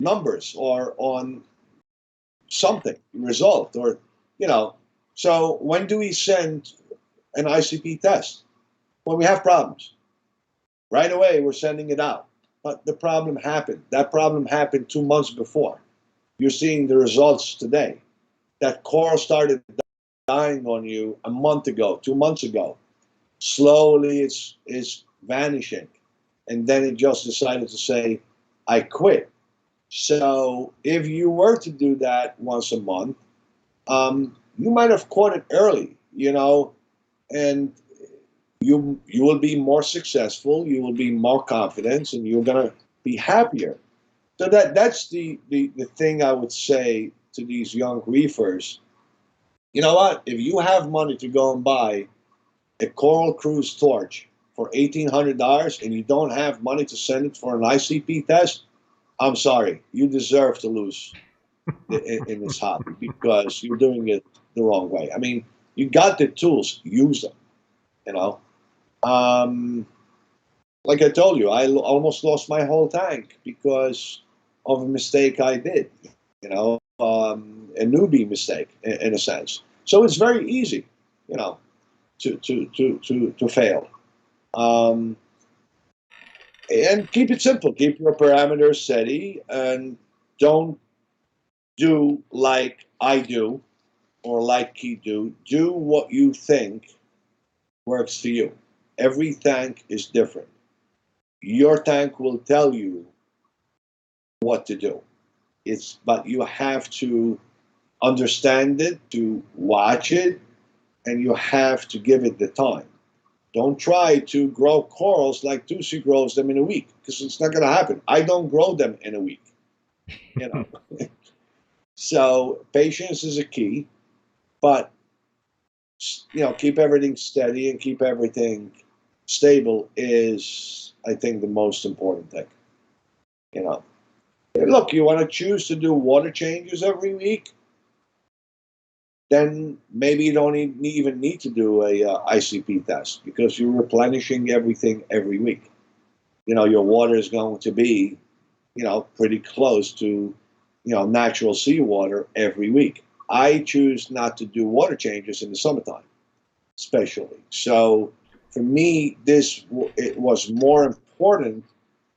numbers or on something, result, or, So when do we send an ICP test? When we have problems. Right away, we're sending it out. But the problem happened. That problem happened 2 months before. You're seeing the results today. That coral started dying on you a month ago, 2 months ago. Slowly, it's vanishing. And then it just decided to say, I quit. So if you were to do that once a month, you might have caught it early, and you will be more successful, you will be more confident, and you're going to be happier. So that's the thing I would say to these young reefers. You know what? If you have money to go and buy a Coral Cruise torch for $1,800 and you don't have money to send it for an ICP test, I'm sorry, you deserve to lose in this hobby because you're doing it the wrong way. I mean, you got the tools, use them. Like I told you, I almost lost my whole tank because of a mistake I did. A newbie mistake in a sense. So it's very easy, to fail. And keep it simple. Keep your parameters steady, and don't do like I do or like Keith do. Do what you think works for you. Every tank is different. Your tank will tell you what to do. But you have to understand it, to watch it, and you have to give it the time. Don't try to grow corals like Tusi grows them in a week, because it's not going to happen. I don't grow them in a week. So patience is a key, but keep everything steady and keep everything stable is, I think, the most important thing. Look, you want to choose to do water changes every week, then maybe you don't even need to do a ICP test because you're replenishing everything every week. Your water is going to be, pretty close to, natural seawater every week. I choose not to do water changes in the summertime, especially. So for me, it was more important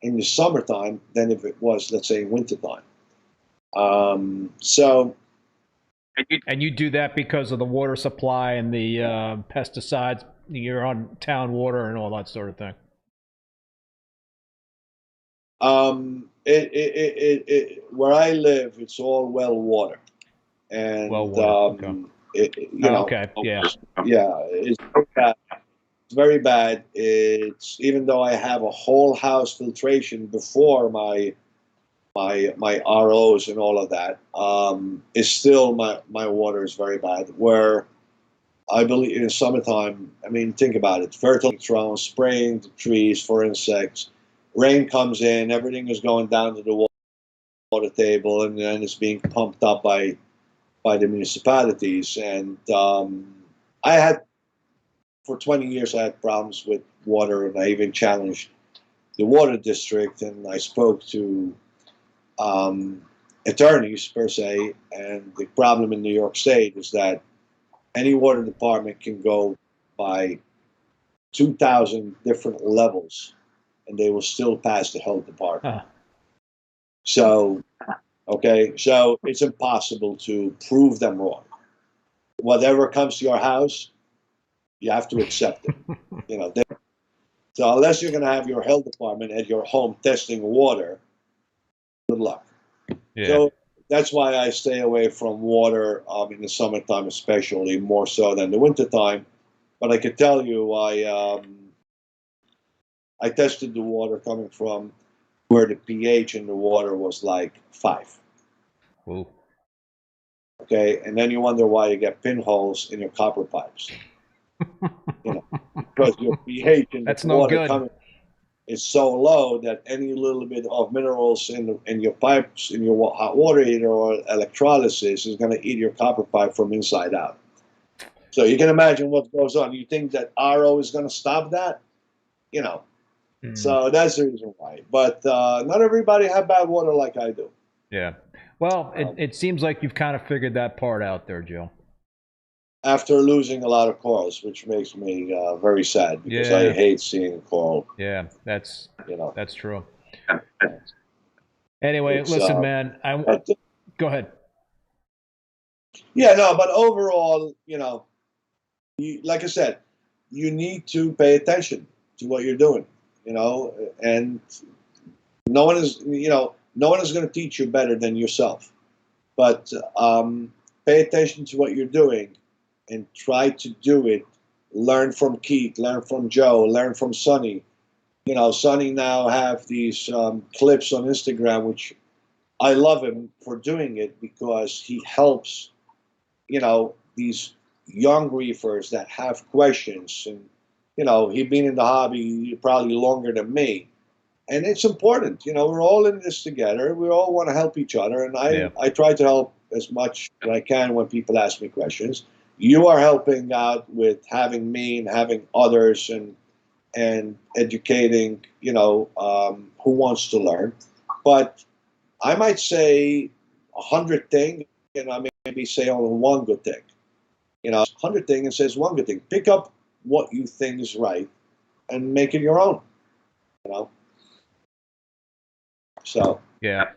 in the summertime than if it was, let's say, wintertime. And you do that because of the water supply and the pesticides. You're on town water and all that sort of thing. Where I live, it's all well water, and okay, yeah, it's very bad. It's very bad. It's even though I have a whole house filtration before my my ROs and all of that, is still my water is very bad. Where I believe in the summertime, I mean, think about it: fertile thrown, spraying the trees for insects. Rain comes in, everything is going down to the water table, and then it's being pumped up by the municipalities. And I had, for 20 years, I had problems with water, and I even challenged the water district, and I spoke to attorneys per se. And the problem in New York State is that any water department can go by 2,000 different levels, and they will still pass the health department. Huh. So, okay, so it's impossible to prove them wrong. Whatever comes to your house, you have to accept it. You know, so unless you're going to have your health department at your home testing water, good luck. Yeah. So that's why I stay away from water in the summertime, especially more so than the wintertime. But I could tell you, I tested the water coming from where the pH in the water was like 5. Ooh. Okay, and then you wonder why you get pinholes in your copper pipes. You know, because your pH in That's the no water good. coming is so low that any little bit of minerals in your pipes, in your hot water heater or electrolysis, is going to eat your copper pipe from inside out. So you can imagine what goes on. You think that RO is going to stop that? You know. So that's the reason why. But not everybody have bad water like I do. Yeah. Well, it seems like you've kind of figured that part out there, Joe. After losing a lot of corals, which makes me very sad, because Yeah. I hate seeing coral. Yeah, that's true. Yeah. Anyway, It's, listen, man. Go ahead. Yeah, no, but overall, like I said, you need to pay attention to what you're doing, and no one is going to teach you better than yourself. But pay attention to what you're doing and try to do it. Learn from Keith, learn from Joe, learn from Sonny. Sonny now have these clips on Instagram, which I love him for doing it, because he helps, these young reefers that have questions. And, he's been in the hobby probably longer than me. And it's important, we're all in this together. We all want to help each other. And I try to help as much as I can when people ask me questions. You are helping out with having me and having others and educating, who wants to learn. But I might say 100 things, and I maybe say only one good thing. 100 things and says one good thing. Pick up what you think is right and make it your own. So yeah.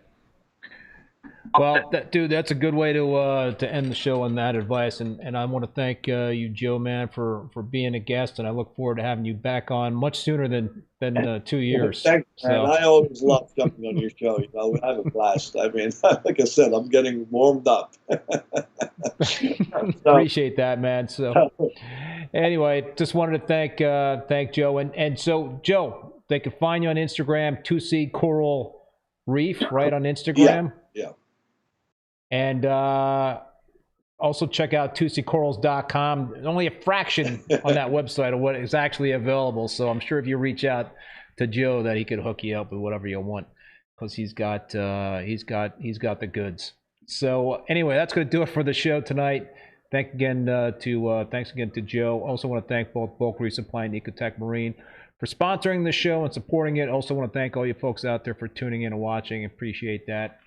Well, dude, that's a good way to end the show on that advice, and I want to thank you, Joe, man, for being a guest, and I look forward to having you back on much sooner than 2 years. Thanks, man. I always love coming on your show. We have a blast. I mean, like I said, I'm getting warmed up. Appreciate that, man. So, anyway, just wanted to thank Joe, and so Joe, they can find you on Instagram, Tusi Coral Reef, right on Instagram. Yeah. And also check out TusiCorals.com. There's only a fraction on that website of what is actually available. So I'm sure if you reach out to Joe, that he could hook you up with whatever you want, because he's got the goods. So anyway, that's going to do it for the show tonight. Thanks again to Joe. Also want to thank both Bulk Reef Supply and Ecotech Marine for sponsoring the show and supporting it. Also want to thank all you folks out there for tuning in and watching. Appreciate that.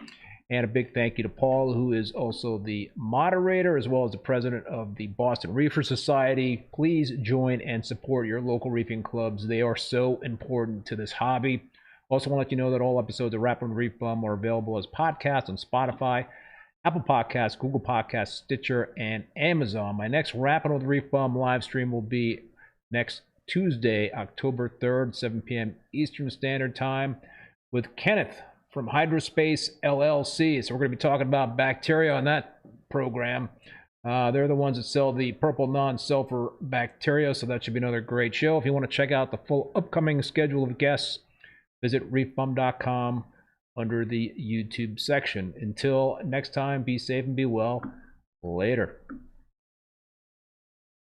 And a big thank you to Paul, who is also the moderator as well as the president of the Boston Reefer Society. Please join and support your local reefing clubs. They are so important to this hobby. Also want to let you know that all episodes of Rappin' With ReefBum are available as podcasts on Spotify, Apple Podcasts, Google Podcasts, Stitcher, and Amazon. My next Rappin' With ReefBum live stream will be next Tuesday, October 3rd, 7 p.m. Eastern Standard Time, with Kenneth from Hydrospace LLC. So we're going to be talking about Bacterial on that program. They're the ones that sell the purple non-sulfur bacteria, so that should be another great show. If you want to check out the full upcoming schedule of guests, visit reefbum.com. under the YouTube section. Until next time, be safe and be well. Later.